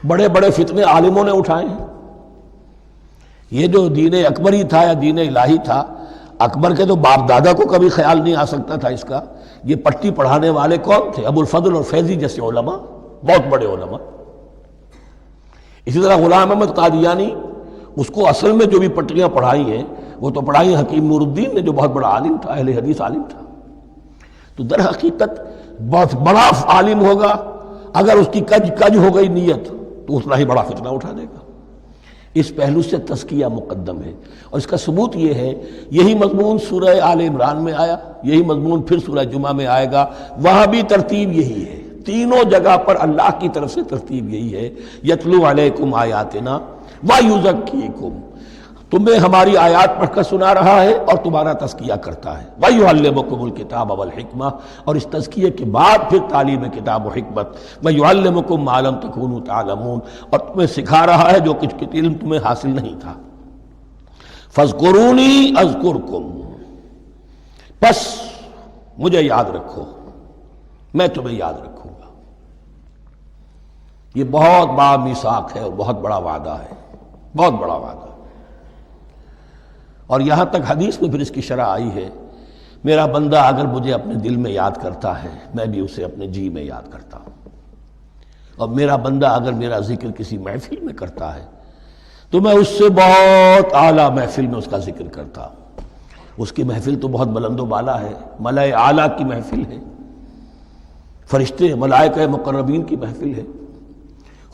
بڑے بڑے فتنے عالموں نے اٹھائے ہیں. یہ جو دین اکبری تھا یا دین الہی تھا، اکبر کے تو باپ دادا کو کبھی خیال نہیں آ سکتا تھا اس کا. یہ پٹی پڑھانے والے کون تھے؟ ابو الفضل اور فیضی جیسے علماء، بہت بڑے علماء. اسی طرح غلام احمد قادیانی، اس کو اصل میں جو بھی پٹیاں پڑھائی ہیں وہ تو پڑھائی حکیم نور الدین نے، جو بہت بڑا عالم تھا، اہل حدیث عالم تھا. تو در حقیقت بہت بڑا عالم ہوگا، اگر اس کی کج ہو گئی نیت تو اتنا ہی بڑا فتنہ اٹھا دے گا. اس پہلو سے تزکیہ مقدم ہے، اور اس کا ثبوت یہ ہے، یہی مضمون سورہ آل عمران میں آیا، یہی مضمون پھر سورہ جمعہ میں آئے گا. وہاں بھی ترتیب یہی ہے، تینوں جگہ پر اللہ کی طرف سے ترتیب یہی ہے. یتلو علیکم آیاتنا ویزکیکم، تمہیں ہماری آیات پڑھ کر سنا رہا ہے اور تمہارا تزکیہ کرتا ہے. ویعلمکم الکتاب والحکمہ، اور اس تزکیے کے بعد پھر تعلیم کتاب و حکمت. ویعلمکم ما لم تکونوا تعلمون، اور تمہیں سکھا رہا ہے جو کچھ علم تمہیں حاصل نہیں تھا. فاذکرونی اذکرکم، بس مجھے یاد رکھو، میں تمہیں یاد رکھوں گا. یہ بہت بڑا میثاق ہے اور بہت بڑا وعدہ ہے، بہت بڑا وعدہ. اور یہاں تک حدیث میں پھر اس کی شرح آئی ہے، میرا بندہ اگر مجھے اپنے دل میں یاد کرتا ہے میں بھی اسے اپنے جی میں یاد کرتا ہوں. اور میرا بندہ اگر میرا ذکر کسی محفل میں کرتا ہے تو میں اس سے بہت اعلیٰ محفل میں اس کا ذکر کرتا ہوں. اس کی محفل تو بہت بلند و بالا ہے، ملأ اعلیٰ کی محفل ہے، فرشتے ملائکہ مقربین کی محفل ہے.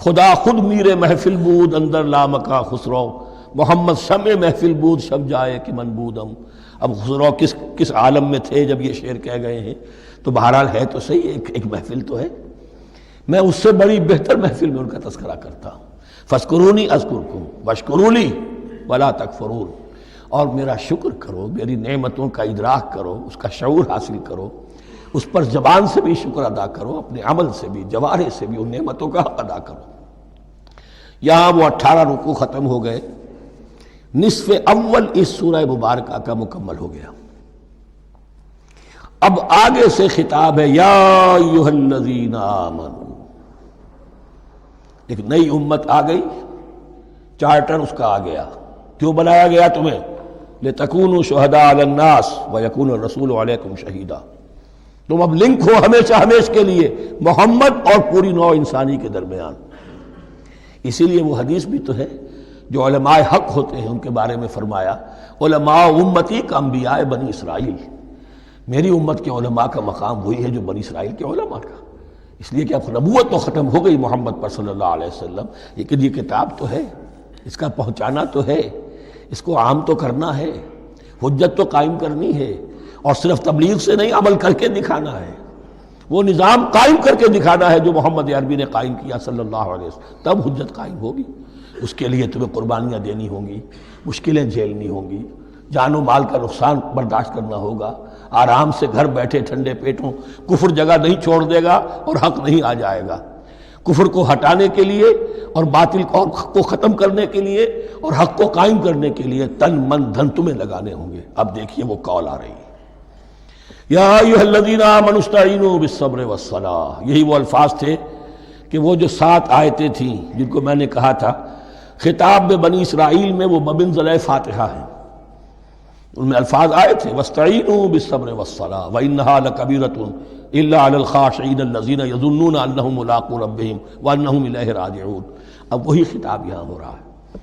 خدا خود میر محفل بود اندر لامکا خسرو، محمد شمع محفل بود شب جائے کہ من بودم. اب خسرو کس عالم میں تھے جب یہ شعر کہہ گئے ہیں؟ تو بہرحال ہے تو صحیح، ایک محفل تو ہے. میں اس سے بڑی بہتر محفل میں ان کا تذکرہ کرتا ہوں. فاذکرونی اذکرکم واشکروا لی ولا تکفرون، اور میرا شکر کرو، میری نعمتوں کا ادراک کرو، اس کا شعور حاصل کرو، اس پر زبان سے بھی شکر ادا کرو، اپنے عمل سے بھی، جوارح سے بھی ان نعمتوں کا حق ادا کرو. یہاں وہ 18 رکوع ختم ہو گئے، نصف اول اس سورہ مبارکہ کا مکمل ہو گیا۔ اب آگے سے خطاب ہے یا ایھا الذین آمنوا، ایک نئی امت آ گئی، چارٹر اس کا آ گیا۔ کیوں بنایا گیا تمہیں؟ لتکونوا شہداء علی الناس ویکون الرسول علیکم شہیدا، تم اب لنک ہو ہمیشہ ہمیشہ کے لیے محمد اور پوری نوع انسانی کے درمیان۔ اسی لیے وہ حدیث بھی تو ہے جو علماء حق ہوتے ہیں ان کے بارے میں فرمایا علماء امتی کا انبیاء بنی اسرائیل، میری امت کے علماء کا مقام وہی ہے جو بنی اسرائیل کے علماء کا، اس لیے کہ اب نبوت تو ختم ہو گئی محمد پر صلی اللہ علیہ وسلم، لیکن یہ کتاب تو ہے، اس کا پہنچانا تو ہے، اس کو عام تو کرنا ہے، حجت تو قائم کرنی ہے، اور صرف تبلیغ سے نہیں عمل کر کے دکھانا ہے، وہ نظام قائم کر کے دکھانا ہے جو محمد عربی نے قائم کیا صلی اللہ علیہ وسلم، تب حجت قائم ہوگی۔ اس کے لیے تمہیں قربانیاں دینی ہوں گی، مشکلیں جھیلنی ہوں گی، جان و مال کا نقصان برداشت کرنا ہوگا، آرام سے گھر بیٹھے ٹھنڈے پیٹوں کفر جگہ نہیں چھوڑ دے گا اور حق نہیں آ جائے گا۔ کفر کو ہٹانے کے لیے اور باطل کو ختم کرنے کے لیے اور حق کو قائم کرنے کے لیے تن من دھن تمہیں لگانے ہوں گے۔ اب دیکھیے وہ کال آ رہی ہے، یا ایھا الذین آمنوا استعینوا بالصبر والصلاۃ، یہی وہ الفاظ تھے کہ وہ جو 7 آیتیں تھیں جن کو میں نے کہا تھا خطاب میں بنی اسرائیل میں وہ بمنزلہ فاتحہ ہیں، ان میں الفاظ آئے تھے واستعینوا بالصبر والصلاۃ وانھا لکبیرۃ الا علی الخاشعین الذین یظنون انہم ملاقو ربہم وانہم الیہ راجعون۔ اب وہی خطاب یہاں ہو رہا ہے،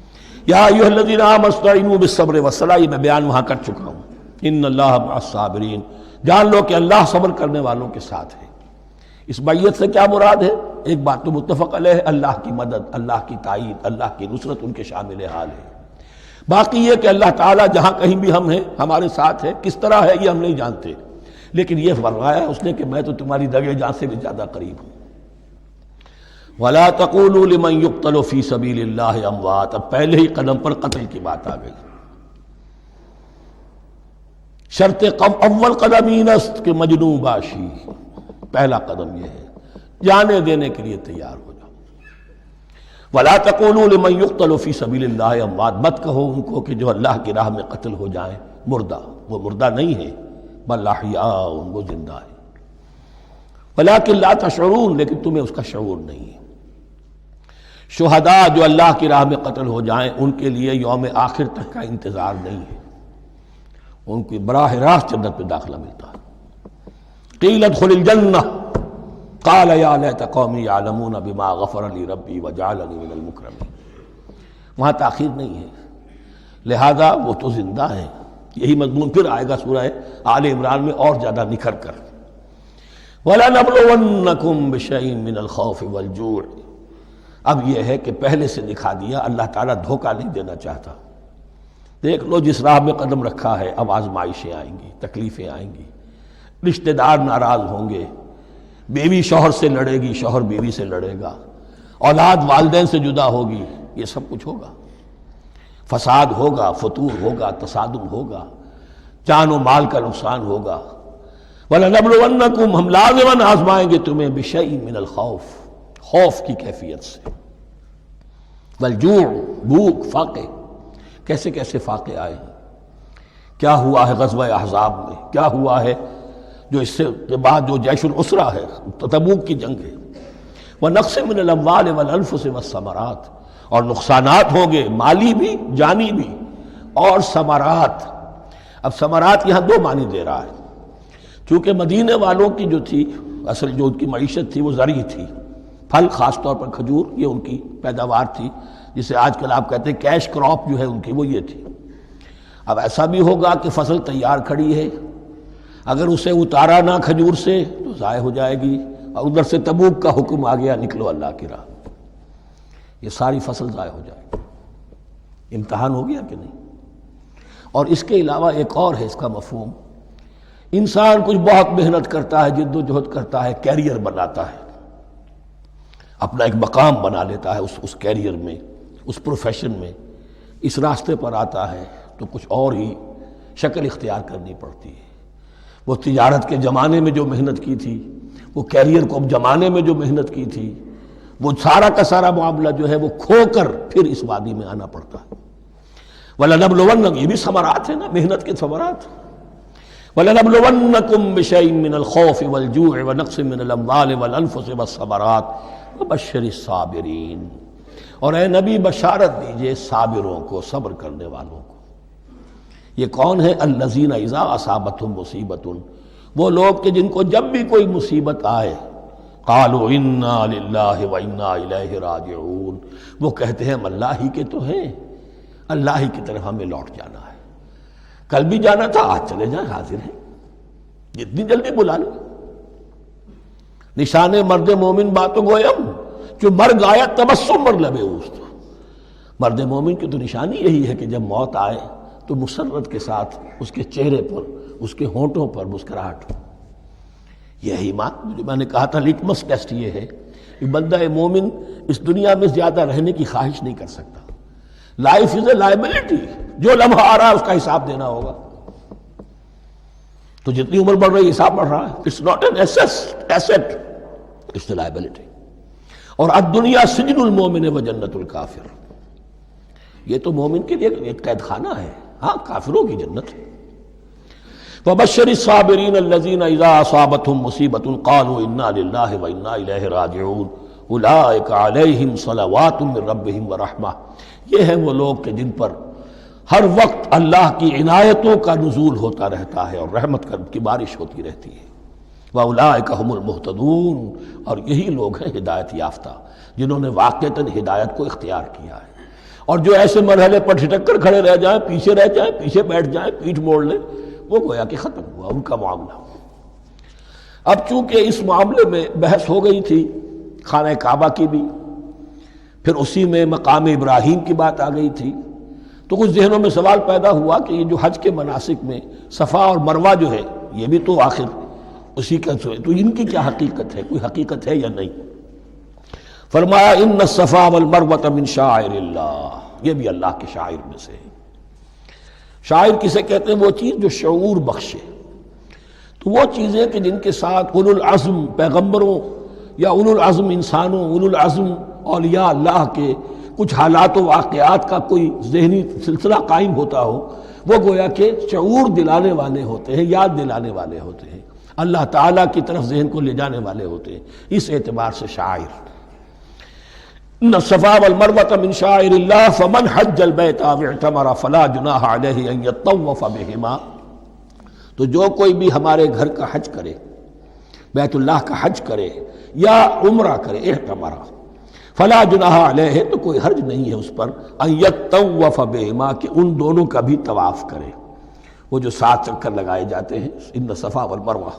یا ایھا الذین آمنوا استعینوا بالصبر والصلاۃ، یہ میں بیان وہاں کر چکا ہوں، ان اللہ مع الصابرین، جان لو کہ اللہ صبر کرنے والوں کے ساتھ ہے۔ اس بیعت سے کیا مراد ہے؟ ایک بات تو متفق علیہ ہے، اللہ کی مدد، اللہ کی تائید، اللہ کی نصرت ان کے شامل حال ہے۔ باقی یہ کہ اللہ تعالیٰ جہاں کہیں بھی ہم ہیں ہمارے ساتھ ہے، کس طرح ہے یہ ہم نہیں جانتے، لیکن یہ فرمایا اس نے کہ میں تو تمہاری دگے جان سے بھی زیادہ قریب ہوں۔ وَلَا تَقُولُوا لِمَنْ يُقْتَلُ فِي سَبِيلِ اللَّهِ أَمْوَاتٌ، اب پہلے ہی قدم پر قتل کی بات آ گئی۔ شرط اول قدم این است کہ مجنون باشی، پہلا قدم یہ ہے جانے دینے کے لیے تیار ہو جاؤ۔ وَلَا تَقُولُوا لِمَنْ يُقْتَلُ فِي سَبِيلِ اللَّهِ أَمْوَاتٌ، مت کہو ان کو کہ جو اللہ کی راہ میں قتل ہو جائیں مردہ، وہ مردہ نہیں ہے، بل احیاء، وہ زندہ ہے، وَلَٰكِن لَا تَشْعُرُونَ، لیکن تمہیں اس کا شعور نہیں ہے۔ شہداء جو اللہ کی راہ میں قتل ہو جائیں ان کے لیے یوم آخر تک کا انتظار نہیں ہے، ان کی براہ راست جنت میں داخلہ ملتا ہے۔ قیل ادخل الجنہ قال یا لیت قومی یعلمون بما غفر لی ربی وجعلنی من المکرمین، وہاں تاخیر نہیں ہے، لہذا وہ تو زندہ ہیں۔ یہی مضمون پھر آئے گا سورہ آل عمران میں اور زیادہ نکھر کر، وَلَنَبْلُوَنَّكُمْ بِشَيْءٍ مِّنَ الْخَوْفِ وَالْجُوعِ۔ اب یہ ہے کہ پہلے سے دکھا دیا، اللہ تعالیٰ دھوکہ نہیں دینا چاہتا۔ دیکھ لو جس راہ میں قدم رکھا ہے اب آزمائشیں آئیں گی، تکلیفیں آئیں گی، رشتہ دار ناراض ہوں گے، بیوی شوہر سے لڑے گی، شوہر بیوی سے لڑے گا، اولاد والدین سے جدا ہوگی، یہ سب کچھ ہوگا، فساد ہوگا، فتور ہوگا، تصادم ہوگا، جان و مال کا نقصان ہوگا۔ وَلَنَبْلُوَنَّكُمْ، ہم لازماً آزمائیں گے تمہیں، بِشَيْءٍ مِّنَ الْخَوْفِ، خوف کی کیفیت سے، وَالْجُوعِ، بھوک، فاقے، کیسے کیسے فاقے آئے ہیں، کیا ہوا ہے غزوہ احزاب میں، کیا ہوا ہے جو اس سے کے بعد جو جیش العسرہ ہے، تبوک کی جنگ ہے۔ وَنَقْصٍ مِّنَ الْأَمْوَالِ وَالْأَنفُسِ وَالثَّمَرَاتِ، اور نقصانات ہوں گے مالی بھی جانی بھی، اور ثمرات۔ اب ثمرات یہاں دو معنی دے رہا ہے، چونکہ مدینے والوں کی جو تھی اصل جو ان کی معیشت تھی وہ زرعی تھی، پھل، خاص طور پر کھجور، یہ ان کی پیداوار تھی، جسے آج کل آپ کہتے ہیں کیش کراپ جو ہے ان کی، وہ یہ تھی۔ اب ایسا بھی ہوگا کہ فصل تیار کھڑی ہے، اگر اسے اتارا نہ کھجور سے تو ضائع ہو جائے گی، اور ادھر سے تبوک کا حکم آ گیا نکلو اللہ کی راہ، یہ ساری فصل ضائع ہو جائے گی۔ امتحان ہو گیا کہ نہیں؟ اور اس کے علاوہ ایک اور ہے اس کا مفہوم، انسان کچھ بہت محنت کرتا ہے، جد و جہد کرتا ہے، کیریئر بناتا ہے، اپنا ایک مقام بنا لیتا ہے اس کیریئر میں، اس پروفیشن میں، اس راستے پر آتا ہے تو کچھ اور ہی شکل اختیار کرنی پڑتی ہے۔ وہ تجارت کے زمانے میں جو محنت کی تھی، وہ کیریئر کو اب جمانے میں جو محنت کی تھی، وہ سارا کا سارا معاملہ جو ہے وہ کھو کر پھر اس وادی میں آنا پڑتا ہے۔ وَلَنَبْلُوَنَّكُمْ، یہ بھی ثمرات ہیں نا، محنت کے ثمرات۔ وَلَنَبْلُوَنَّكُمْ بِشَيْءٍ مِّنَ الْخَوْفِ وَالْجُوعِ وَنَقْصٍ مِّنَ الْأَمْوَالِ وَالْأَنفُسِ وَالثَّمَرَاتِ وَبَشِّرِ الصَّابِرِينَ، اور اے نبی بشارت دیجئے صابروں کو، صبر کرنے والوں کو۔ یہ کون ہے؟ الذین اذا اصابتہم مصیبۃ، وہ لوگ کہ جن کو جب بھی کوئی مصیبت آئے قالوا انا للہ وانا الیہ راجعون، وہ کہتے ہیں ہم اللہ ہی کے تو ہیں، اللہ ہی کی طرف ہمیں لوٹ جانا ہے، کل بھی جانا تھا، آج چلے جائیں، حاضر ہیں، جتنی جلدی بلا لو۔ نشان مرد مومن باتوں گویم جو مرگ آیا تبسم مر لبے اوست، مرد مومن کی تو نشانی یہی ہے کہ جب موت آئے تو مسرت کے ساتھ اس کے چہرے پر، اس کے ہونٹوں پر مسکراہٹ ہو۔ یہ ایمان جو میں نے کہا تھا لٹمس ٹیسٹ یہ ہے کہ بندہ مومن اس دنیا میں زیادہ رہنے کی خواہش نہیں کر سکتا۔ لائف از اے لائبلٹی، جو لمحہ آ رہا ہے اس کا حساب دینا ہوگا، تو جتنی عمر بڑھ رہی ہے حساب بڑھ رہا ہے۔ It's not an asset, it's a liability. اور الدنیا سجن المومن و جنت الکافر، یہ تو مومن کے لیے ایک قید خانہ ہے، ہاں کافروں کی جنت ہے۔ وَبَشِّرِ الصَّابِرِينَ الَّذِينَ إِذَا أَصَابَتْهُمْ مُصِيبَةٌ قَالُوا إِنَّا لِلَّهِ وَإِنَّا إِلَيْهِ رَاجِعُونَ أُولَٰئِكَ عَلَيْهِمْ صَلَوَاتٌ مِّن رَّبِّهِمْ وَرَحْمَةٌ، یہ ہیں وہ لوگ کہ جن پر ہر وقت اللہ کی عنایتوں کا نزول ہوتا رہتا ہے اور رحمت کی بارش ہوتی رہتی ہے۔ وَأُولَٰئِكَ هُمُ الْمُهْتَدُونَ، اور یہی لوگ ہیں ہدایت یافتہ جنہوں نے واقعتاً ہدایت کو اختیار کیا ہے۔ اور جو ایسے مرحلے پر ٹھٹک کر کھڑے رہ جائیں، پیچھے رہ جائیں، پیچھے بیٹھ جائیں، پیٹھ موڑ لیں، وہ گویا کہ ختم ہوا ان کا معاملہ۔ اب چونکہ اس معاملے میں بحث ہو گئی تھی خانہ کعبہ کی بھی، پھر اسی میں مقام ابراہیم کی بات آ گئی تھی، تو کچھ ذہنوں میں سوال پیدا ہوا کہ یہ جو حج کے مناسک میں صفا اور مروہ جو ہے یہ بھی تو آخر اسی کا تو ان کی کیا حقیقت ہے، کوئی حقیقت ہے یا نہیں؟ فرمایا ان الصفا والمروہ من شعائر اللہ، یہ بھی اللہ کے شاعر میں سے ہے۔ شاعر کسے کہتے ہیں؟ وہ چیز جو شعور بخشے، تو وہ چیزیں کہ جن کے ساتھ اولو العزم پیغمبروں یا اولو العزم انسانوں، اولو العزم اولیاء اللہ کے کچھ حالات و واقعات کا کوئی ذہنی سلسلہ قائم ہوتا ہو، وہ گویا کہ شعور دلانے والے ہوتے ہیں، یاد دلانے والے ہوتے ہیں، اللہ تعالیٰ کی طرف ذہن کو لے جانے والے ہوتے ہیں، اس اعتبار سے شاعر۔ ان الصفا والمروہ من شعائر اللہ فمن حج البیت او اعتمر فلا جناح علیہ ان یطوف بہما، تو جو کوئی بھی ہمارے گھر کا حج کرے، بیت اللہ کا حج کرے یا عمرہ کرے، اعتمر، فلا جناح علیہ، تو کوئی حرج نہیں ہے اس پر، ان یطوف بہما، کہ ان دونوں کا بھی طواف کرے، وہ جو 7 چکر لگائے جاتے ہیں، ان الصفا والمروہ۔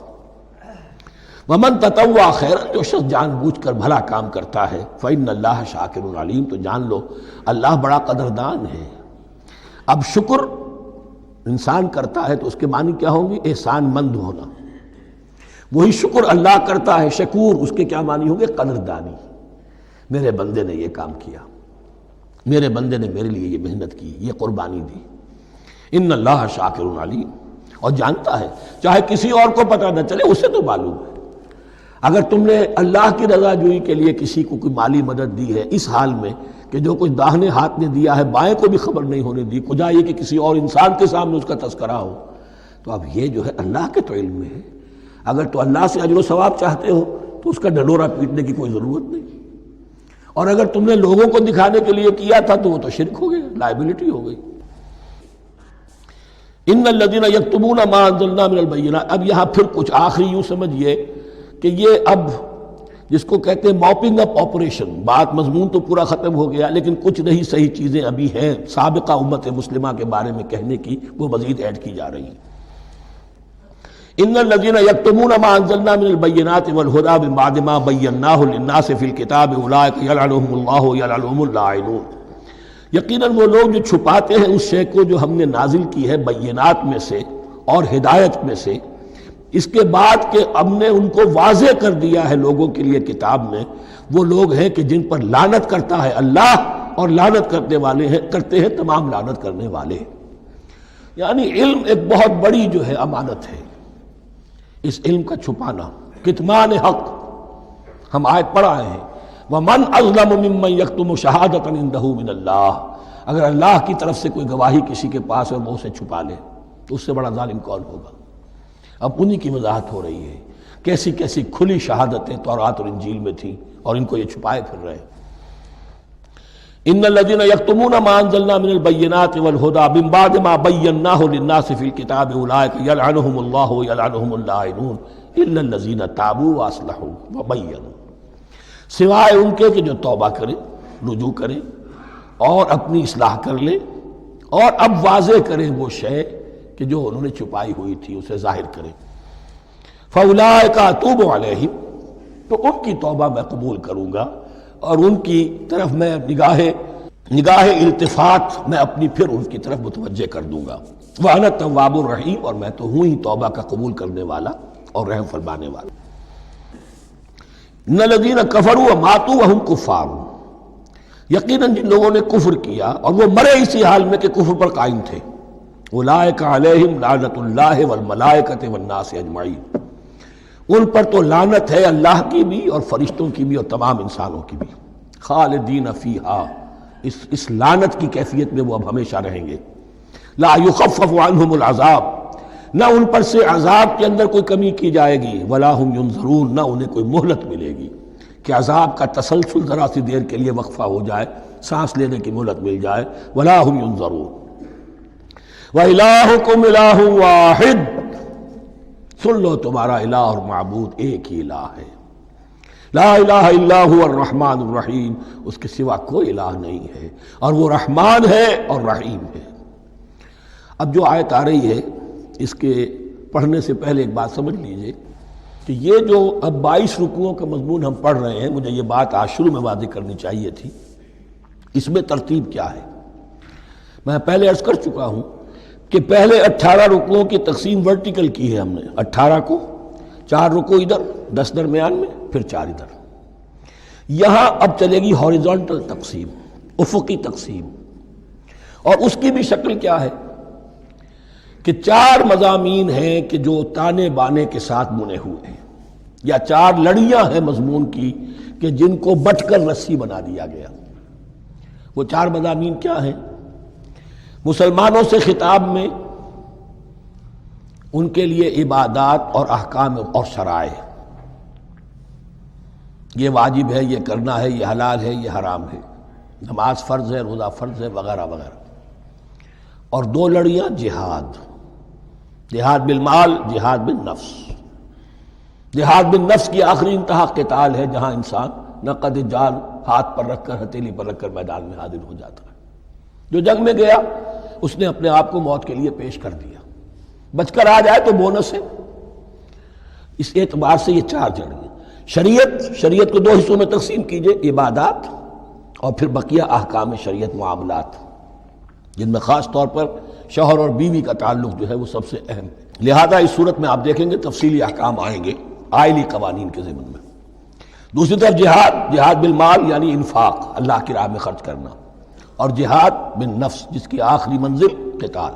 ومن تطوع خیرا، جو شخص جان بوجھ کر بھلا کام کرتا ہے، فإن اللہ شاکر علیم، تو جان لو اللہ بڑا قدردان ہے۔ اب شکر انسان کرتا ہے تو اس کے معنی کیا ہوں گے؟ احسان مند ہونا۔ وہی شکر اللہ کرتا ہے شکور، اس کے کیا معنی ہوں گے؟ قدردانی، میرے بندے نے یہ کام کیا، میرے بندے نے میرے لیے یہ محنت کی، یہ قربانی دی۔ ان اللہ شاکر علیم، اور جانتا ہے، چاہے کسی اور کو پتہ نہ چلے اسے تو معلوم ہے۔ اگر تم نے اللہ کی رضا جوئی کے لیے کسی کو کوئی مالی مدد دی ہے اس حال میں کہ جو کچھ داہنے ہاتھ نے دیا ہے بائیں کو بھی خبر نہیں ہونے دی، کجا یہ کہ کسی اور انسان کے سامنے اس کا تذکرہ ہو، تو اب یہ جو ہے اللہ کے تو علم میں ہے۔ اگر تو اللہ سے اجر و ثواب چاہتے ہو تو اس کا ڈنڈورا پیٹنے کی کوئی ضرورت نہیں، اور اگر تم نے لوگوں کو دکھانے کے لیے کیا تھا تو وہ تو شرک ہو گیا، لائبلٹی ہو گئی۔ ان الذین یکتمون ما انزلنا من البینات، اب یہاں پھر کچھ آخری یوں سمجھیے کہ یہ اب جس کو کہتے ہیں موپنگ اپ آپریشن، بات مضمون تو پورا ختم ہو گیا لیکن کچھ نہیں صحیح چیزیں ابھی ہیں سابقہ امت مسلمہ کے بارے میں کہنے کی، وہ مزید ایڈ کی جا رہی ہیں۔ ان الذین یکتمون ما انزلنا من البینات والہدی من بعد ما بیناہ للناس فی الکتاب اولئک یلعنهم اللہ یلعنهم اللاعنون، یقیناً وہ لوگ جو چھپاتے ہیں اس شے کو جو ہم نے نازل کی ہے بینات میں سے اور ہدایت میں سے، اس کے بعد کہ ہم نے ان کو واضح کر دیا ہے لوگوں کے لیے کتاب میں، وہ لوگ ہیں کہ جن پر لعنت کرتا ہے اللہ، اور لعنت کرتے ہیں تمام لعنت کرنے والے۔ یعنی علم ایک بہت بڑی جو ہے امانت ہے، اس علم کا چھپانا، کتمان حق، ہم آیت پڑھ آئے ہیں ومن اظلم ممن یکتم شہادۃ عندہ من اللہ، اگر اللہ کی طرف سے کوئی گواہی کسی کے پاس ہے اور وہ اسے چھپا لے تو اس سے بڑا ظالم کون ہوگا؟ اب انہی کی وضاحت ہو رہی ہے، کیسی کیسی کھلی شہادتیں تورات اور انجیل میں تھیں اور ان کو یہ چھپائے پھر رہے ہیں۔ ان الذين يكتمون ما انزلنا من البينات والهدى من بعد ما بيناه للناس في الكتاب اولئك يلعنهم الله ويلعنهم اللاعنون الا الذين تابوا واصلحوا وبينوا، سوائے ان کے کہ جو توبہ کریں، رجوع کریں اور اپنی اصلاح کر لیں اور اب واضح کریں وہ شے کہ جو انہوں نے چھپائی ہوئی تھی اسے ظاہر کریں۔ فاولئک اتوب علیہم، تو ان کی توبہ میں قبول کروں گا اور ان کی طرف میں نگاہ التفات میں اپنی پھر ان کی طرف متوجہ کر دوں گا۔ وَأَنَا التَّوَّابُ الرَّحِيمُ، اور میں تو ہوں ہی توبہ کا قبول کرنے والا اور رحم فرمانے والا۔ إِنَّ الَّذِينَ كَفَرُوا وَمَاتُوا وَهُمْ كُفَّارٌ، یقیناً جن لوگوں نے کفر کیا اور وہ مرے اسی حال میں کہ کفر پر قائم تھے، أُولَٰئِكَ عَلَيْهِمْ لَعْنَةُ اللَّهِ وَالْمَلَائِكَةِ وَالنَّاسِ أَجْمَعِينَ، ان پر تو لعنت ہے اللہ کی بھی اور فرشتوں کی بھی اور تمام انسانوں کی بھی۔ خالدین فیہا، اس لعنت کی کیفیت میں وہ اب ہمیشہ رہیں گے۔ لا یخفف عنہم العذاب، نہ ان پر سے عذاب کے اندر کوئی کمی کی جائے گی، ولا ہم ینظرون، نہ انہیں کوئی مہلت ملے گی کہ عذاب کا تسلسل ذرا سی دیر کے لیے وقفہ ہو جائے، سانس لینے کی مہلت مل جائے۔ ولا ہم ینظرون۔ وَإِلَٰهُكُمْ إِلَٰهٌ وَاحِدٌ، سن لو تمہارا الہ اور معبود ایک ہی الہ ہے۔ لا الہ الا هو الرحمن الرحیم، اس کے سوا کوئی الہ نہیں ہے اور وہ رحمان ہے اور رحیم ہے۔ اب جو آیت آ رہی ہے اس کے پڑھنے سے پہلے ایک بات سمجھ لیجئے کہ یہ جو اب 22 رکوعوں کا مضمون ہم پڑھ رہے ہیں، مجھے یہ بات آج شروع میں واضح کرنی چاہیے تھی، اس میں ترتیب کیا ہے۔ میں پہلے عرض کر چکا ہوں کہ پہلے 18 رکوعوں کی تقسیم ورٹیکل کی ہے ہم نے، 18 کو 4 رکوع ادھر، 10 درمیان میں، پھر 4 ادھر۔ یہاں اب چلے گی ہاریزونٹل تقسیم، افقی تقسیم، اور اس کی بھی شکل کیا ہے کہ 4 مضامین ہیں کہ جو تانے بانے کے ساتھ بنے ہوئے ہیں، یا 4 لڑیاں ہیں مضمون کی کہ جن کو بٹ کر رسی بنا دیا گیا۔ وہ 4 مضامین کیا ہیں؟ مسلمانوں سے خطاب میں ان کے لیے عبادات اور احکام اور شرائع، یہ واجب ہے، یہ کرنا ہے، یہ حلال ہے، یہ حرام ہے، نماز فرض ہے، روزہ فرض ہے، وغیرہ وغیرہ۔ اور 2 لڑیاں جہاد، جہاد بالمال، جہاد بالنفس۔ جہاد بالنفس کی آخری انتہا قتال ہے، جہاں انسان نقد جان ہاتھ پر رکھ کر، ہتھیلی پر رکھ کر میدان میں حاضر ہو جاتا ہے۔ جو جنگ میں گیا اس نے اپنے آپ کو موت کے لیے پیش کر دیا، بچ کر آ جائے تو بونس ہے۔ اس اعتبار سے یہ 4 جڑیں۔ شریعت کو 2 حصوں میں تقسیم کیجئے، عبادات اور پھر بقیہ احکام شریعت، معاملات، جن میں خاص طور پر شوہر اور بیوی کا تعلق جو ہے وہ سب سے اہم ہے۔ لہذا اس صورت میں آپ دیکھیں گے تفصیلی احکام آئیں گے آئلی قوانین کے ضمن میں۔ دوسری طرف جہاد بالمال یعنی انفاق، اللہ کی راہ میں خرچ کرنا، اور جہاد بالنفس جس کی آخری منزل قتال۔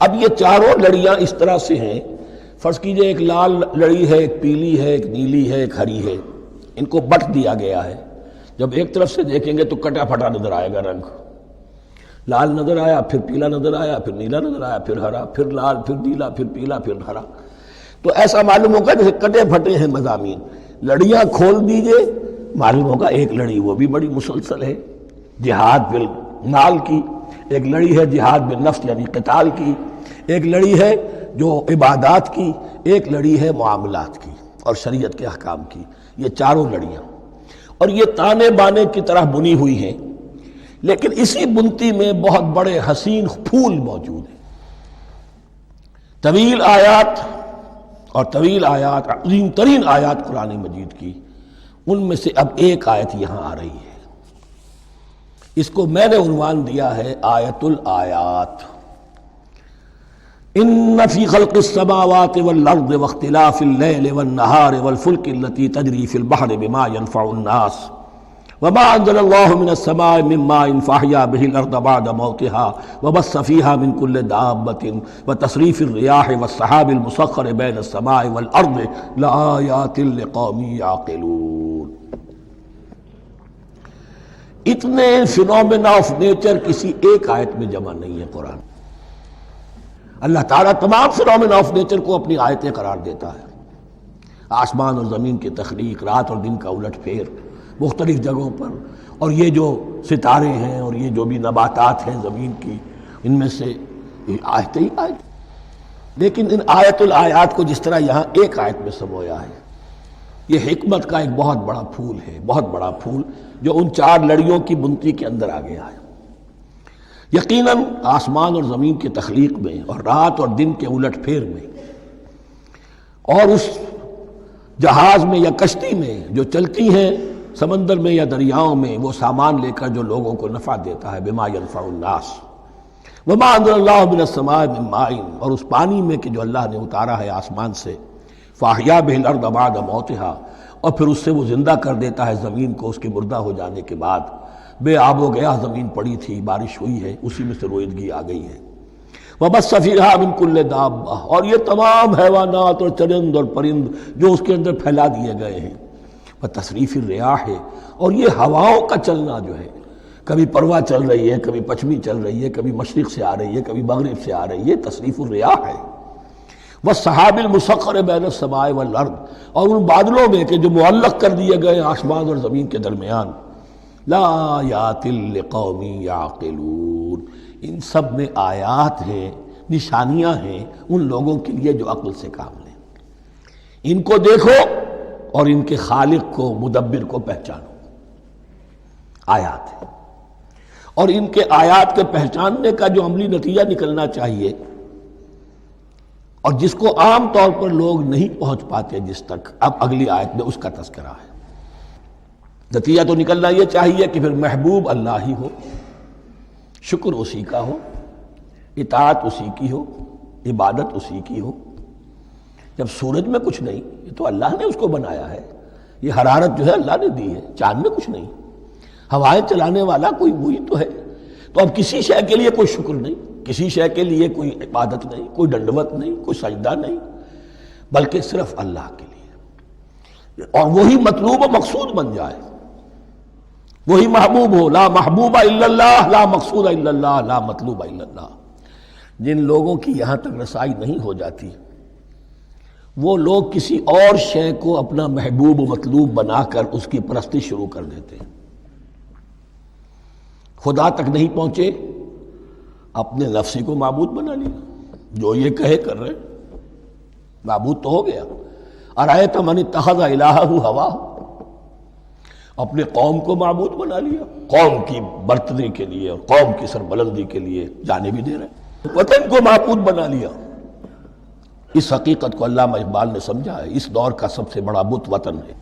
اب یہ 4 لڑیاں اس طرح سے ہیں، فرض کیجئے ایک لال لڑی ہے، ایک پیلی ہے، ایک نیلی ہے، ایک ہری ہے، ان کو بٹ دیا گیا ہے۔ جب ایک طرف سے دیکھیں گے تو کٹا پھٹا نظر آئے گا، رنگ لال نظر آیا، پھر پیلا نظر آیا، پھر نیلا نظر آیا، پھر ہرا، پھر لال، پھر نیلا، پھر پیلا، پھر ہرا۔ تو ایسا معلوم ہوگا جیسے کٹے پھٹے ہیں مضامین۔ لڑیاں کھول دیجئے، معلوم ہوگا ایک لڑی وہ بھی بڑی مسلسل ہے، جہاد بالمال کی، ایک لڑی ہے جہاد بالنفس یعنی قتال کی، ایک لڑی ہے جو عبادات کی، ایک لڑی ہے معاملات کی اور شریعت کے احکام کی۔ یہ 4 لڑیاں، اور یہ تانے بانے کی طرح بنی ہوئی ہیں، لیکن اسی بنتی میں بہت بڑے حسین پھول موجود ہیں۔ طویل آیات، عظیم ترین آیات قرآن مجید کی، ان میں سے اب ایک آیت یہاں آ رہی ہے۔ اس کو میں نے عنوان دیا ہے آیت الآیات۔ ان فی خلق السماوات والارض واختلاف اللیل والنہار والفلک التی تجری فی البحر بما ينفع الناس وما انزل اللہ من السماء من ماء فاحیا به الارض بعد موتها وبث فیہا من کل دابۃ وتصریف الریاح والسحاب المسخر بین السماء والارض لآیات لقوم یعقلون۔ اتنے فینومینا آف نیچر کسی ایک آیت میں جمع نہیں ہے قرآن۔ اللہ تعالیٰ تمام فینومینا آف نیچر کو اپنی آیتیں قرار دیتا ہے۔ آسمان اور زمین کی تخلیق، رات اور دن کا الٹ پھیر مختلف جگہوں پر، اور یہ جو ستارے ہیں اور یہ جو بھی نباتات ہیں زمین کی، ان میں سے آیتیں ہی آیت۔ لیکن ان آیت الآیات کو جس طرح یہاں ایک آیت میں سمویا ہے، یہ حکمت کا ایک بہت بڑا پھول ہے، بہت بڑا پھول جو ان چار لڑیوں کی بنتی کے اندر آ گیا ہے۔ یقیناً آسمان اور زمین کی تخلیق میں اور رات اور دن کے الٹ پھیر میں اور اس جہاز میں یا کشتی میں جو چلتی ہیں سمندر میں یا دریاؤں میں، وہ سامان لے کر جو لوگوں کو نفع دیتا ہے، بما ينفع الناس وما انزل اللہ من السماء من ماء، اور اس پانی میں کہ جو اللہ نے اتارا ہے آسمان سے، فاحیا به الارض بعد موتها، اور پھر اس سے وہ زندہ کر دیتا ہے زمین کو اس کے مردہ ہو جانے کے بعد۔ بے آب و گیا زمین پڑی تھی، بارش ہوئی ہے، اسی میں سے روئیدگی آ گئی ہے۔ وَبَثَّ فِيهَا مِن كُلِّ دَابَّةٍ، اور یہ تمام حیوانات اور چرند اور پرند جو اس کے اندر پھیلا دیے گئے ہیں۔ وَتَصْرِيفِ الرِّيَاحِ، اور یہ ہواؤں کا چلنا جو ہے، کبھی پروا چل رہی ہے، کبھی پچھمی چل رہی ہے، کبھی مشرق سے آ رہی ہے، کبھی مغرب سے آ رہی ہے، تصریف الریاح ہے۔ وَالسَّحَابِ الْمُسَخَّرِ بَيْنَ السَّمَاءِ وَالْأَرْضِ، اور ان بادلوں میں کہ جو معلق کر دیے گئے آسمان اور زمین کے درمیان۔ لَآيَاتٍ لِقَوْمٍ يَعْقِلُونَ، ان سب میں آیات ہیں، نشانیاں ہیں ان لوگوں کے لیے جو عقل سے کام لیں۔ ان کو دیکھو اور ان کے خالق کو، مدبر کو پہچانو۔ آیات ہے، اور ان کے آیات کے پہچاننے کا جو عملی نتیجہ نکلنا چاہیے، اور جس کو عام طور پر لوگ نہیں پہنچ پاتے جس تک، اب اگلی آیت میں اس کا تذکرہ ہے۔ نتیجہ تو نکلنا یہ چاہیے کہ پھر محبوب اللہ ہی ہو، شکر اسی کا ہو، اطاعت اسی کی ہو، عبادت اسی کی ہو۔ جب سورج میں کچھ نہیں، یہ تو اللہ نے اس کو بنایا ہے، یہ حرارت جو ہے اللہ نے دی ہے، چاند میں کچھ نہیں، ہوائیں چلانے والا کوئی وہی تو ہے۔ تو اب کسی شے کے لیے کوئی شکر نہیں، کسی شے کے لیے کوئی عبادت نہیں، کوئی ڈنڈوت نہیں، کوئی سجدہ نہیں، بلکہ صرف اللہ کے لیے، اور وہی مطلوب و مقصود بن جائے، وہی محبوب ہو۔ لا محبوب الا اللہ، لا مقصود الا اللہ، لا مطلوب الا اللہ۔ جن لوگوں کی یہاں تک رسائی نہیں ہو جاتی، وہ لوگ کسی اور شے کو اپنا محبوب و مطلوب بنا کر اس کی پرستی شروع کر دیتے ہیں۔ خدا تک نہیں پہنچے، اپنے نفسی کو معبود بنا لیا، جو یہ کہے کر رہے، معبود تو ہو گیا۔ ارأیت من اتخذ الہہ ہواہ، اپنے قوم کو معبود بنا لیا، قوم کی برتری کے لیے اور قوم کی سربلندی کے لیے جانے بھی دے رہے، وطن کو معبود بنا لیا۔ اس حقیقت کو علامہ اقبال نے سمجھا ہے، اس دور کا سب سے بڑا بت وطن ہے۔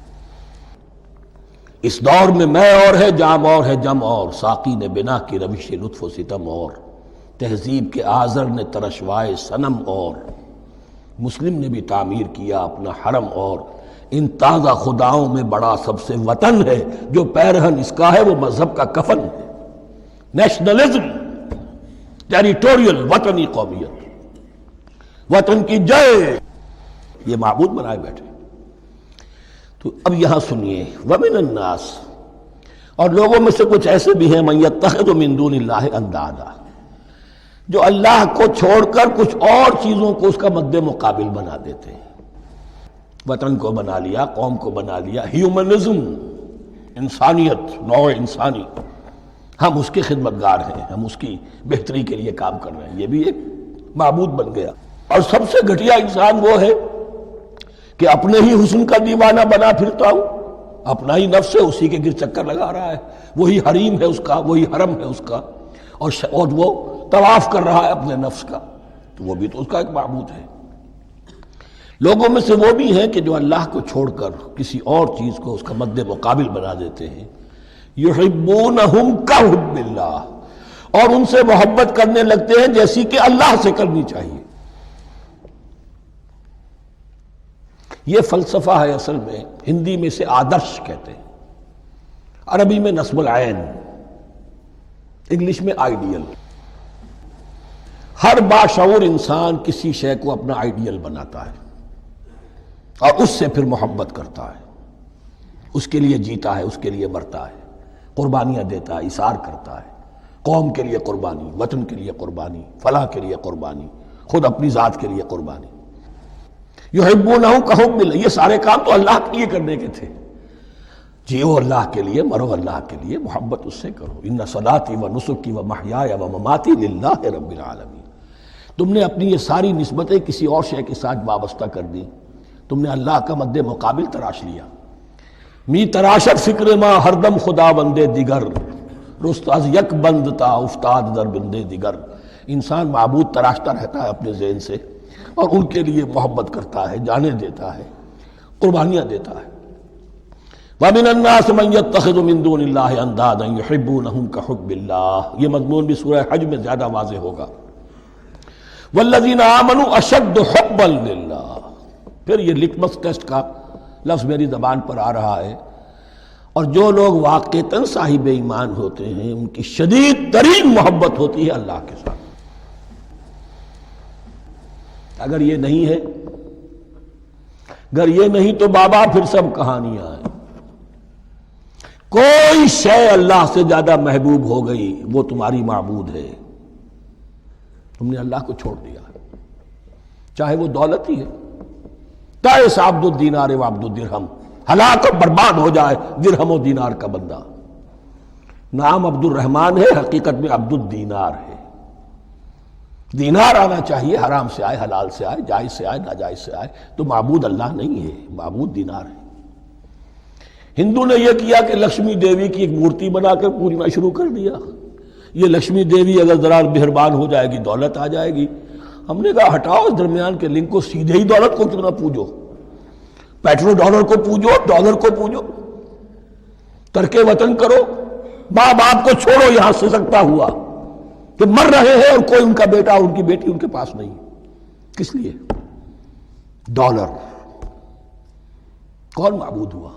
اس دور میں میں اور ہے، جام اور ہے، جم اور، ساقی نے بنا کی روش لطف و ستم اور، تہذیب کے آزر نے ترشوائے صنم اور، مسلم نے بھی تعمیر کیا اپنا حرم اور، ان تازہ خداؤں میں بڑا سب سے وطن ہے، جو پیرہن اس کا ہے وہ مذہب کا کفن ہے۔ نیشنلزم، ٹیریٹوریل، وطنی قومیت، وطن کی جے، یہ معبود بنائے بیٹھے۔ تو اب یہاں سنیے، وَمِنَ النَّاسِ، اور لوگوں میں سے کچھ ایسے بھی ہیں، مَن يَتَّخِذُ مِن دُونِ اللَّهِ أَندَادًا، جو اللہ کو چھوڑ کر کچھ اور چیزوں کو اس کا مد مقابل بنا دیتے ہیں۔ وطن کو بنا لیا، قوم کو بنا لیا، ہیومنزم، انسانیت، نوع انسانی، ہم اس کے خدمتگار ہیں، ہم اس کی بہتری کے لیے کام کر رہے ہیں، یہ بھی ایک معبود بن گیا۔ اور سب سے گھٹیا انسان وہ ہے کہ اپنے ہی حسن کا دیوانہ بنا پھرتا ہوں، اپنا ہی نفس ہے، اسی کے گر چکر لگا رہا ہے، وہی حریم ہے اس کا، وہی حرم ہے اس کا، اور وہ طواف کر رہا ہے اپنے نفس کا، تو وہ بھی تو اس کا ایک معبود ہے۔ لوگوں میں سے وہ بھی ہیں کہ جو اللہ کو چھوڑ کر کسی اور چیز کو اس کا مد مقابل بنا دیتے ہیں۔ یحبونہم کحب اللہ، اور ان سے محبت کرنے لگتے ہیں جیسی کہ اللہ سے کرنی چاہیے۔ یہ فلسفہ ہے اصل میں، ہندی میں سے آدرش کہتے ہیں، عربی میں نصب العین، انگلش میں آئیڈیل۔ ہر باشعور انسان کسی شے کو اپنا آئیڈیل بناتا ہے اور اس سے پھر محبت کرتا ہے، اس کے لیے جیتا ہے، اس کے لیے مرتا ہے۔ قربانیاں دیتا ہے، ایثار کرتا ہے، قوم کے لیے قربانی، وطن کے لیے قربانی، فلاح کے لیے قربانی، خود اپنی ذات کے لیے قربانی۔ یحبونہ کحب اللہ، یہ سارے کام تو اللہ کے لیے کرنے کے تھے۔ جیو اللہ کے لیے، مرو اللہ کے لیے، محبت اس سے کرو۔ ان صلاتی و نسکی و محیای و مماتی للہ رب العالمین۔ تم نے اپنی یہ ساری نسبتیں کسی اور شے کے ساتھ وابستہ کر دی، تم نے اللہ کا مد مقابل تراش لیا۔ می تراشت فکر ما ہر دم خدا بندے دیگر، رست از یک بند تا افتاد در بندے دیگر۔ انسان معبود تراشتا رہتا ہے اپنے ذہن سے، اور ان کے لیے محبت کرتا ہے، جانیں دیتا ہے، قربانیاں دیتا ہے۔ وَمِنَ النَّاسِ مَن يَتَّخِذُ مِن دُونِ اللَّهِ أَندَادًا يُحِبُّونَهُمْ كَحُبِّ اللَّهِ، یہ مضمون بھی سورہ حج میں زیادہ واضح ہوگا۔ وَالَّذِينَ آمَنُوا أَشَدُّ حُبًّا لِلَّهِ، پھر یہ لٹمس ٹیسٹ کا لفظ میری زبان پر آ رہا ہے، اور جو لوگ واقعتاً صاحب ایمان ہوتے ہیں ان کی شدید ترین محبت ہوتی ہے اللہ کے ساتھ۔ اگر یہ نہیں ہے، اگر یہ نہیں تو بابا پھر سب کہانیاں ہیں۔ کوئی شے اللہ سے زیادہ محبوب ہو گئی وہ تمہاری معبود ہے، تم نے اللہ کو چھوڑ دیا، چاہے وہ دولت ہی ہے۔ تعس عبد الدینار و عبد الدرہم، ہلاک اور برباد ہو جائے درہم و دینار کا بندہ۔ نام عبد الرحمن ہے، حقیقت میں عبد الدینار ہے۔ دینار آنا چاہیے، حرام سے آئے، حلال سے آئے، جائز سے آئے، ناجائز سے آئے، تو معبود اللہ نہیں ہے، معبود دینار ہے۔ ہندو نے یہ کیا کہ لکشمی دیوی کی ایک مورتی بنا کر پوجنا شروع کر دیا۔ یہ لکشمی دیوی اگر ذرا مہربان ہو جائے گی دولت آ جائے گی۔ ہم نے کہا ہٹاؤ اس درمیان کے لنک کو، سیدھے ہی دولت کو کیوں نہ پوجو، پیٹرو ڈالر کو پوجو، ڈالر کو پوجو، ترک وطن کرو، ماں باپ کو چھوڑو یہاں سے سکتا ہوا کہ مر رہے ہیں اور کوئی ان کا بیٹا اور ان کی بیٹی ان کے پاس نہیں۔ کس لیے؟ ڈالر۔ کون معبود ہوا؟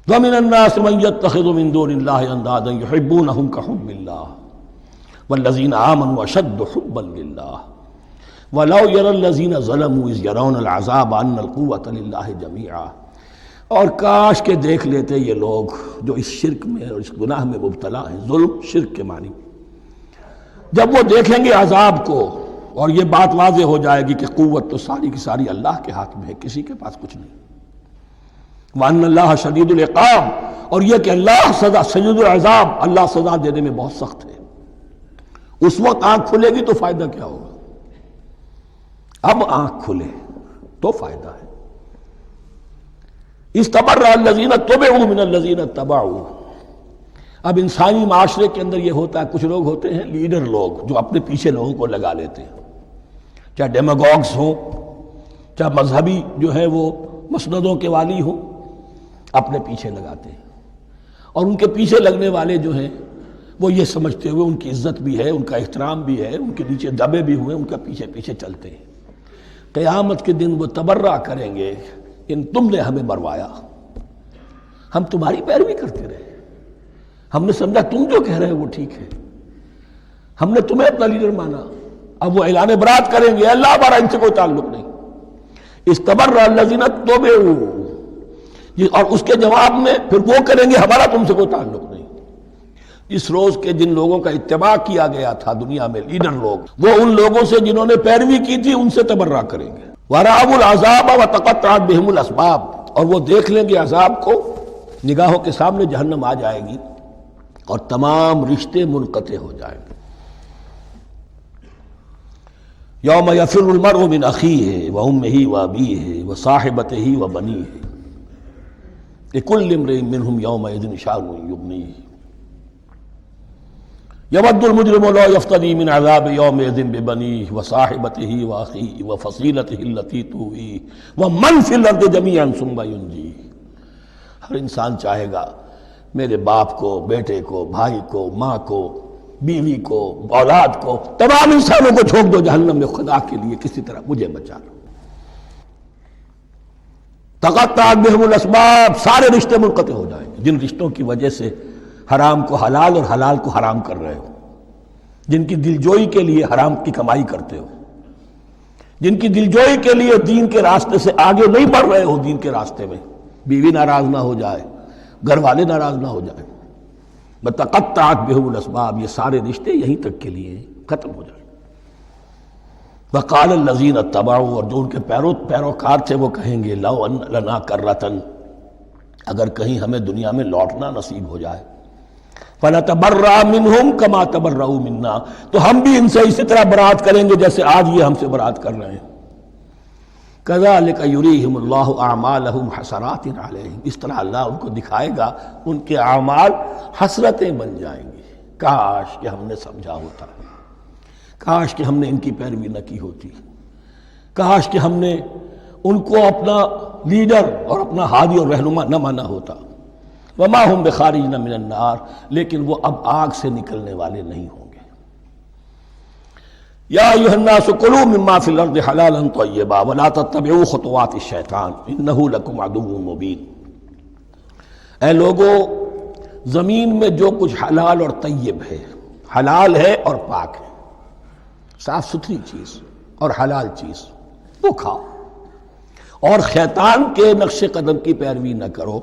وَمِنَ النَّاسِ مَن يَتَّخِذُ مِن دُونِ اللَّهِ أَندَادًا يُحِبُّونَهُمْ كَحُبِّ اللَّهِ وَالَّذِينَ آمَنُوا أَشَدُّ حُبًّا لِلَّهِ وَلَوْ يَرَى الَّذِينَ ظَلَمُوا إِذْ يَرَوْنَ الْعَذَابَ أَنَّ الْقُوَّةَ لِلَّهِ جَمِيعًا، اور کاش کہ دیکھ لیتے یہ لوگ جو اس شرک میں اور اس گناہ میں مبتلا ہیں، ظلم شرک کے معنی، جب وہ دیکھیں گے عذاب کو اور یہ بات واضح ہو جائے گی کہ قوت تو ساری کی ساری اللہ کے ہاتھ میں ہے، کسی کے پاس کچھ نہیں۔ وَأَنَّ اللَّهَ شَدِيدُ الْعِقَابِ، اور یہ کہ اللہ سزا شدید العذاب، اللہ سزا دینے میں بہت سخت ہے۔ اس وقت آنکھ کھلے گی تو فائدہ کیا ہوگا؟ اب آنکھ کھلے تو فائدہ ہے۔ اِسْتَبَرَّأَ الَّذِينَ اتُّبِعُوا مِنَ الَّذِينَ اتَّبَعُوا، اب انسانی معاشرے کے اندر یہ ہوتا ہے، کچھ لوگ ہوتے ہیں لیڈر لوگ جو اپنے پیچھے لوگوں کو لگا لیتے ہیں، چاہے ڈیماگوگز ہوں، چاہے مذہبی جو ہے وہ مسندوں کے والی ہوں، اپنے پیچھے لگاتے ہیں، اور ان کے پیچھے لگنے والے جو ہیں وہ یہ سمجھتے ہوئے ان کی عزت بھی ہے، ان کا احترام بھی ہے، ان کے نیچے دبے بھی ہوئے، ان کا پیچھے پیچھے چلتے ہیں۔ قیامت کے دن وہ تبرہ کریں گے کہ تم نے ہمیں مروایا، ہم تمہاری پیروی کرتے رہے، ہم نے سمجھا تم جو کہہ رہے ہیں وہ ٹھیک ہے، ہم نے تمہیں اپنا لیڈر مانا۔ اب وہ اعلان برات کریں گے، اللہ ہمارا ان سے کوئی تعلق نہیں۔ استبرأ الذین اتبعوا، اور اس کے جواب میں پھر وہ کریں گے ہمارا تم سے کوئی تعلق نہیں۔ اس روز کے جن لوگوں کا اتباع کیا گیا تھا دنیا میں، لیڈر لوگ، وہ ان لوگوں سے جنہوں نے پیروی کی تھی ان سے تبرہ کریں گے۔ وَرَأَوُا الْعَذَابَ وَتَقَطَّعَتْ بِهِمُ الْأَسْبَابُ، اور وہ دیکھ لیں گے عذاب کو، نگاہوں کے سامنے جہنم آ جائے گی اور تمام رشتے منقطع ہو جائیں گے۔ یوم یفر المرء من اخیہ وامہ وابیہ وصاحبتہ وبنیہ لکل امرئ منہم یومئذ شأن یغنیہ یود المجرم لو یفتدی من عذاب یومئذ ببنیہ وصاحبتہ واخیہ وفصیلتہ التی تؤویہ ومن فی الارض جمیعا ثم ینجیہ۔ ہر انسان چاہے گا میرے باپ کو، بیٹے کو، بھائی کو، ماں کو، بیوی کو، اولاد کو، تمام انسانوں کو جھونک دو جہنم میں، خدا کے لیے کسی طرح مجھے بچا لو۔ تقطعت بہم الاسباب، سارے رشتے منقطع ہو جائیں گے، جن رشتوں کی وجہ سے حرام کو حلال اور حلال کو حرام کر رہے ہو، جن کی دلجوئی کے لیے حرام کی کمائی کرتے ہو، جن کی دلجوئی کے لیے دین کے راستے سے آگے نہیں بڑھ رہے ہو، دین کے راستے میں بیوی ناراض نہ ہو جائے، گھر والے ناراض نہ ہو جائیں. وتقطعت بهم الاسباب، یہ سارے رشتے یہیں تک کے لیے ختم ہو جائیں. وقال الذین اتبعوا، اور جو ان کے پیروکار تھے وہ کہیں گے لو ان لنا کرۃ، اگر کہیں ہمیں دنیا میں لوٹنا نصیب ہو جائے، فنتبرأ منہم کما تبرؤوا منا، تو ہم بھی ان سے اسی طرح برات کریں گے جیسے آج یہ ہم سے برات کر رہے ہیں. کذالک یریہم اللہ اعمالہم حسرات علیہم، اس طرح اللہ ان کو دکھائے گا ان کے اعمال حسرتیں بن جائیں گی. کاش کہ ہم نے سمجھا ہوتا، کاش کہ ہم نے ان کی پیروی نہ کی ہوتی، کاش کہ ہم نے ان کو اپنا لیڈر اور اپنا ہادی اور رہنما نہ مانا ہوتا. وما ہم بخارجین من النار، لیکن وہ اب آگ سے نکلنے والے نہیں ہوں گے. یا ایھا الناس کلوا مما فی الارض حلالا طیبا ولا تتبعوا خطوات الشیطان انہ لکم عدو مبین. اے لوگو، زمین میں جو کچھ حلال اور طیب ہے، حلال ہے اور پاک ہے، صاف ستھری چیز اور حلال چیز، وہ کھاؤ، اور شیطان کے نقش قدم کی پیروی نہ کرو.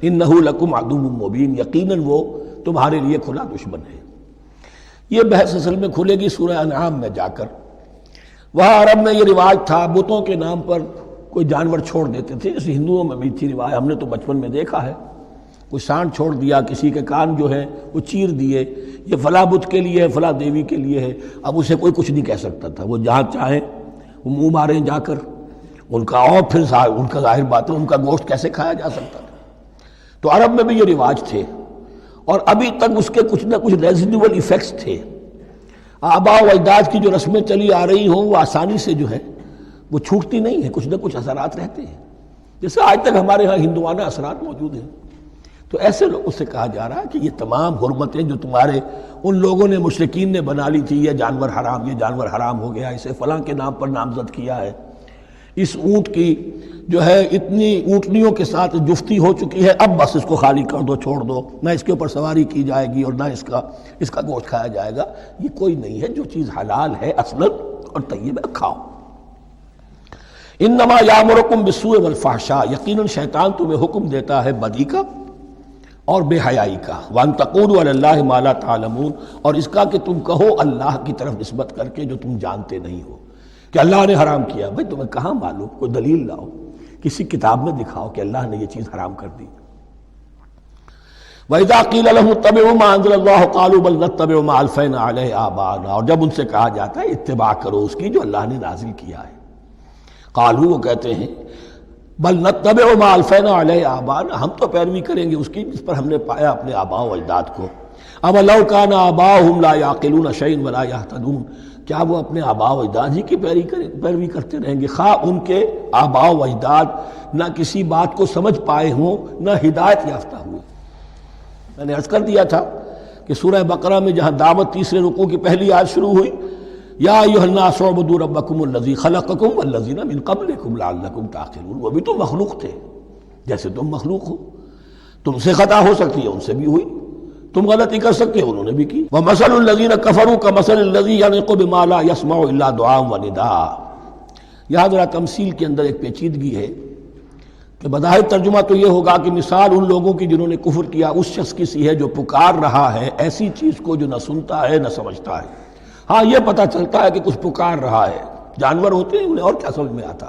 انہ لکم عدو مبین، یقیناً وہ تمہارے لیے کھلا دشمن ہے. یہ بحث اصل میں کھلے گی سورہ انعام میں جا کر. وہاں عرب میں یہ رواج تھا، بتوں کے نام پر کوئی جانور چھوڑ دیتے تھے. اس ہندوؤں میں بھی تھی رواج، ہم نے تو بچپن میں دیکھا ہے. کوئی سانڈ چھوڑ دیا، کسی کے کان جو ہے وہ چیر دیے، یہ فلاں بت کے لیے ہے، فلاں دیوی کے لیے ہے. اب اسے کوئی کچھ نہیں کہہ سکتا تھا، وہ جہاں چاہیں وہ منہ ماریں جا کر ان کا، اور پھر ان کا ظاہر بات ہے ان کا گوشت کیسے کھایا جا سکتا تھا. تو عرب میں بھی یہ رواج تھے، اور ابھی تک اس کے کچھ نہ کچھ ریزیڈول ایفیکٹس تھے. آباء و اجداد کی جو رسمیں چلی آ رہی ہوں وہ آسانی سے جو ہے وہ چھوٹتی نہیں ہے، کچھ نہ کچھ اثرات رہتے ہیں، جیسے آج تک ہمارے ہاں ہندوانہ اثرات موجود ہیں. تو ایسے لوگوں سے کہا جا رہا ہے کہ یہ تمام حرمتیں جو تمہارے ان لوگوں نے مشرکین نے بنا لی تھی، یہ جانور حرام، یہ جانور حرام ہو گیا، اسے فلاں کے نام پر نامزد کیا ہے، اس اونٹ کی جو ہے اتنی اونٹنیوں کے ساتھ جفتی ہو چکی ہے، اب بس اس کو خالی کر دو، چھوڑ دو، نہ اس کے اوپر سواری کی جائے گی اور نہ اس کا گوشت کھایا جائے گا. یہ کوئی نہیں ہے. جو چیز حلال ہے اصلاً اور طیب ہے، کھاؤ. انما یامرکم بالسوء والفحشاء، یقیناً شیطان تمہیں حکم دیتا ہے بدی کا اور بے حیائی کا. وان تقولوا علی اللہ ما لا تعلمون، اور اس کا کہ تم کہو اللہ کی طرف نسبت کر کے جو تم جانتے نہیں ہو کہ اللہ نے حرام کیا. بھائی تمہیں کہاں معلوم؟ کوئی دلیل لاؤ، کسی کتاب میں دکھاؤ کہ اللہ نے یہ چیز حرام کر دی. وَإِذَا قِيلَ لَهُمُ اتَّبِعُوا مَا أَنزَلَ اللَّهُ قَالُوا بَلْ نَتَّبِعُ مَا أَلْفَيْنَا عَلَيْهِ آبَاءَنَا، اور جب ان سے کہا جاتا ہے اتباع کرو اس کی جو اللہ نے نازل کیا ہے. قالوا، وہ کہتے ہیں بل نتبع ما الفینا علیہ آباءنا، ہم تو پیروی کریں گے اس کی جس پر ہم نے پایا اپنے آباء و اجداد کو. اب لو کان آباؤہم لا یعقلون شیئا ولا یہتدون، کیا وہ اپنے آباء و اجداد ہی کی پیروی کرتے رہیں گے، خواہ ان کے آباء و اجداد نہ کسی بات کو سمجھ پائے ہوں نہ ہدایت یافتہ ہوئے. میں نے عرض کر دیا تھا کہ سورہ بقرہ میں جہاں دعوت تیسرے رکوع کی پہلی آیت شروع ہوئی، یا ایھا الناس اعبدوا ربکم الذی خلقکم والذین من قبلکم لعلکم تعقلون، وہ بھی تو مخلوق تھے جیسے تم مخلوق ہو، تم سے خطا ہو سکتی ہے ان سے بھی ہوئی، تم غلطی کر سکتے ہو انہوں نے بھی کی. ومثل الذین کفروا کمثل الذی ینطق بما لا یسمع الا دعاء ونداء. یہاں ذرا تمثیل کے اندر ایک پیچیدگی ہے کہ بظاہر ترجمہ تو یہ ہوگا کہ مثال ان لوگوں کی جنہوں نے کفر کیا اس شخص کی سی ہے جو پکار رہا ہے ایسی چیز کو جو نہ سنتا ہے نہ سمجھتا ہے. ہاں یہ پتہ چلتا ہے کہ کچھ پکار رہا ہے، جانور ہوتے ہیں انہیں اور کیا سمجھ میں آتا.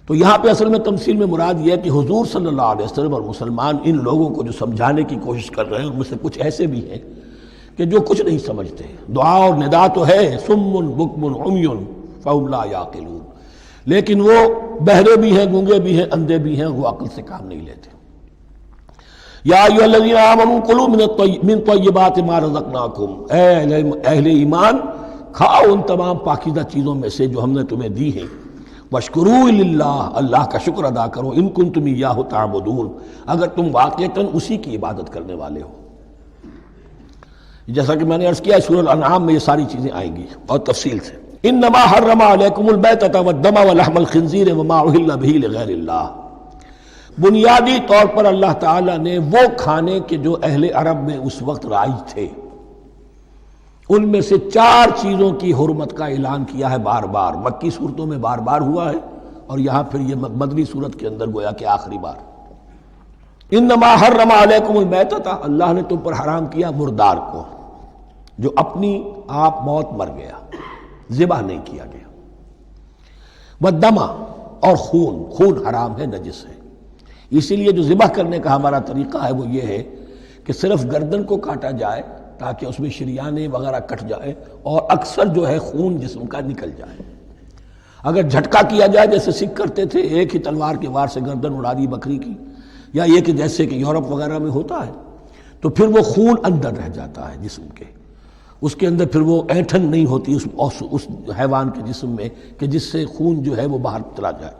تو یہاں پہ اصل میں تمثیل میں مراد یہ ہے کہ حضور صلی اللہ علیہ وسلم اور مسلمان ان لوگوں کو جو سمجھانے کی کوشش کر رہے ہیں ان میں سے کچھ ایسے بھی ہیں کہ جو کچھ نہیں سمجھتے. دعا اور ندا تو ہے، صم بکم عمی فہم لا یعقلون، لیکن وہ بہرے بھی ہیں، گونگے بھی ہیں، اندھے بھی ہیں، وہ عقل سے کام نہیں لیتے. یا ایھا الذین آمنوا کلوا من طیبات ما رزقناکم، اے اہل ایمان کھاؤ ان تمام پاکیزہ چیزوں میں سے جو ہم نے تمہیں دی ہیں. واشکروا للہ، اللہ کا شکر ادا کرو، ان کنتم ایاہ تعبدون، اگر تم واقعتاً اسی کی عبادت کرنے والے ہو. جیسا کہ میں نے عرض کیا سورہ الانعام میں یہ ساری چیزیں آئیں گی اور تفصیل سے. انما حرم علیکم المیتۃ والدم ولحم الخنزیر وما اہل بہ لغیر اللہ. بنیادی طور پر اللہ تعالیٰ نے وہ کھانے کے جو اہل عرب میں اس وقت رائج تھے ان میں سے 4 چیزوں کی حرمت کا اعلان کیا ہے بار بار. مکی صورتوں میں بار بار ہوا ہے اور یہاں پھر یہ مدنی صورت کے اندر گویا کہ آخری بار. انما حرم علیکم المیتۃ، اللہ نے تم پر حرام کیا مردار کو، جو اپنی آپ موت مر گیا، ذبح نہیں کیا گیا، والدم، اور خون حرام ہے، نجس ہے۔ اسی لیے جو ذبح کرنے کا ہمارا طریقہ ہے وہ یہ ہے کہ صرف گردن کو کاٹا جائے تاکہ اس میں شریانے وغیرہ کٹ جائے اور اکثر جو ہے خون جسم کا نکل جائے۔ اگر جھٹکا کیا جائے جیسے سکھ کرتے تھے، ایک ہی تلوار کے وار سے گردن اڑا دی بکری کی، یا یہ کہ جیسے کہ یورپ وغیرہ میں ہوتا ہے، تو پھر وہ خون اندر رہ جاتا ہے جسم کے، اس کے اندر پھر وہ اینٹھن نہیں ہوتی اس حیوان کے جسم میں کہ جس سے خون جو ہے وہ باہر چلا جائے،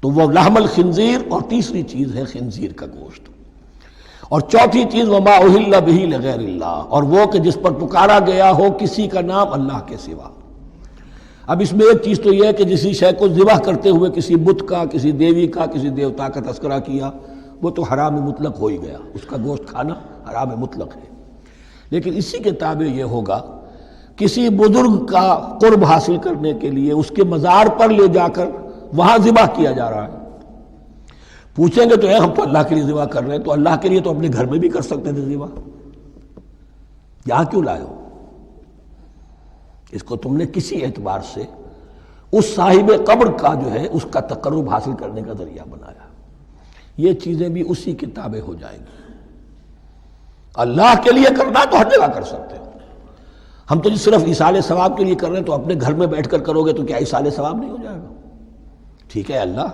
تو وہ لحم الخنزیر، اور تیسری چیز ہے خنزیر کا گوشت، اور چوتھی چیز وما اہل بہ لغیر اللہ، اور وہ کہ جس پر پکارا گیا ہو کسی کا نام اللہ کے سوا۔ اب اس میں ایک چیز تو یہ ہے کہ جسی شے کو ذبح کرتے ہوئے کسی بت کا، کسی دیوی کا، کسی دیوتا کا تذکرہ کیا، وہ تو حرام مطلق ہو ہی گیا، اس کا گوشت کھانا حرام مطلق ہے۔ لیکن اسی کے تابع یہ ہوگا کسی بزرگ کا قرب حاصل کرنے کے لیے اس کے مزار پر لے جا کر وہاں ذبح کیا جا رہا ہے، پوچھیں گے تو ہم تو اللہ کے لیے ذبح کر رہے ہیں، تو اللہ کے لیے تو اپنے گھر میں بھی کر سکتے تھے ذبح، یہاں کیوں لائے ہو؟ اس کو تم نے کسی اعتبار سے اس صاحب قبر کا جو ہے اس کا تقرب حاصل کرنے کا ذریعہ بنایا۔ یہ چیزیں بھی اسی کے تابع ہو جائیں گی۔ اللہ کے لیے کرنا تو ہر جگہ کر سکتے ہو، ہم تو صرف ایصال ثواب کے لیے کر رہے ہیں، تو اپنے گھر میں بیٹھ کر کرو گے تو کیا ایصال ثواب نہیں ہو جائے گا؟ ٹھیک ہے اللہ،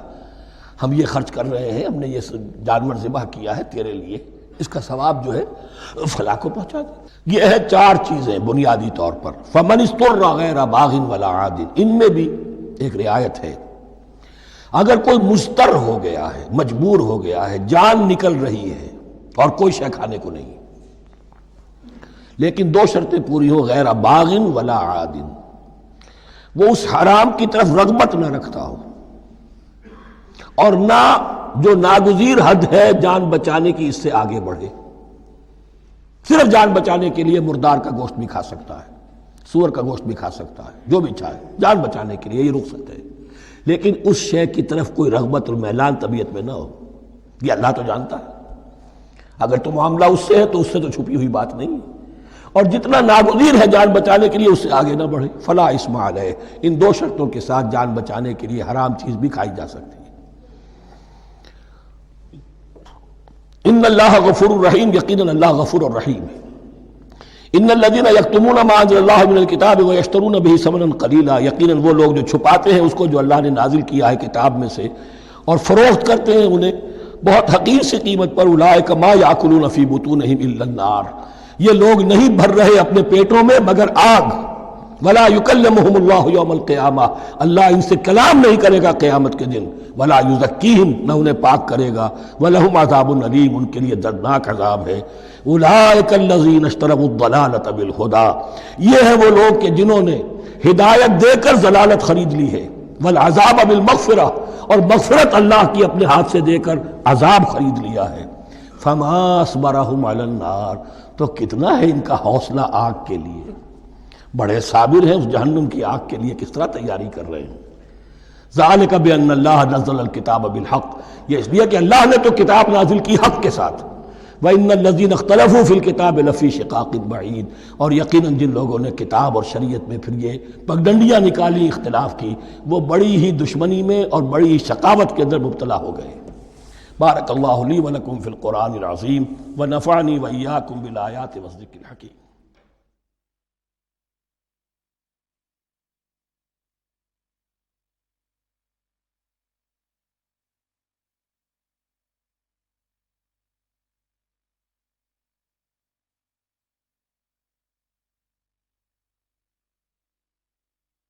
ہم یہ خرچ کر رہے ہیں، ہم نے یہ جانور ذبح کیا ہے تیرے لیے، اس کا ثواب جو ہے فلاں کو پہنچا دے۔ یہ ہے چار چیزیں بنیادی طور پر۔ فمن اضطر غیر باغ ولا عاد، ان میں بھی ایک رعایت ہے، اگر کوئی مضطر ہو گیا ہے، مجبور ہو گیا ہے، جان نکل رہی ہے اور کوئی شے کھانے کو نہیں، لیکن دو شرطیں پوری ہو، غیر باغ ولا عاد، وہ اس حرام کی طرف رغبت نہ رکھتا ہو، اور نہ جو ناگزیر حد ہے جان بچانے کی اس سے آگے بڑھے۔ صرف جان بچانے کے لیے مردار کا گوشت بھی کھا سکتا ہے، سور کا گوشت بھی کھا سکتا ہے، جو بھی چاہے، جان بچانے کے لیے یہ رک سکتے ہیں، لیکن اس شے کی طرف کوئی رغبت اور میلان طبیعت میں نہ ہو۔ یہ اللہ تو جانتا ہے، اگر تو معاملہ اس سے ہے تو اس سے تو چھپی ہوئی بات نہیں ہے، اور جتنا ناگزیر ہے جان بچانے کے لیے اس سے آگے نہ بڑھے۔ فلا اثم علیہ، ان دو شرطوں کے ساتھ جان بچانے کے لیے حرام چیز بھی کھائی جا سکتی ہے۔ ان اللہ غفور الرحیم، یقیناً اللہ غفور الرحیم ہے۔ ان الذین یکتمون ما انزل اللہ من الکتاب ویشترون بہ ثمنا قلیلا، یقیناً وہ لوگ جو چھپاتے ہیں اس کو جو اللہ نے نازل کیا ہے کتاب میں سے اور فروخت کرتے ہیں انہیں بہت حقیر سی قیمت پر، اولئک ما یاکلون فی بطونہم الا النار، یہ لوگ نہیں بھر رہے اپنے پیٹوں میں مگر آگ۔ ولا یکلمہم اللہ یوم القیامہ، اللہ ان سے کلام نہیں کرے گا قیامت کے دن۔ ولا یزکیہم، نہ انہیں پاک کرے گا۔ ولہم عذاب علیم، ان کے لیے دردناک عذاب ہے۔ اولئک الذین اشتروا الضلالۃ بالہدی، یہ ہیں وہ لوگ کہ جنہوں نے ہدایت دے کر ضلالت خرید لی ہے، والعذاب بالمغفرہ، اور مغفرت اللہ کی اپنے ہاتھ سے دے کر عذاب خرید لیا ہے۔ فما اصبرہم علی النار، تو کتنا ہے ان کا حوصلہ آگ کے لیے، بڑے صابر ہیں اس جہنم کی آگ کے لیے، کس طرح تیاری کر رہے ہیں۔ ذالک بان اللہ نزل الکتاب بالحق، یہ اس لیے کہ اللہ نے تو کتاب نازل کی حق کے ساتھ۔ وان الذین اختلفوا فی الکتاب لفی شقاق بعید، اور یقیناً جن لوگوں نے کتاب اور شریعت میں پھر یہ پگڈنڈیاں نکالی، اختلاف کی، وہ بڑی ہی دشمنی میں اور بڑی ہی شقاوت کے اندر مبتلا ہو گئے۔ بارک اللہ لی ولکم فی القرآن العظیم ونفعنی وإیاکم بالآیات والذکر الحکیم۔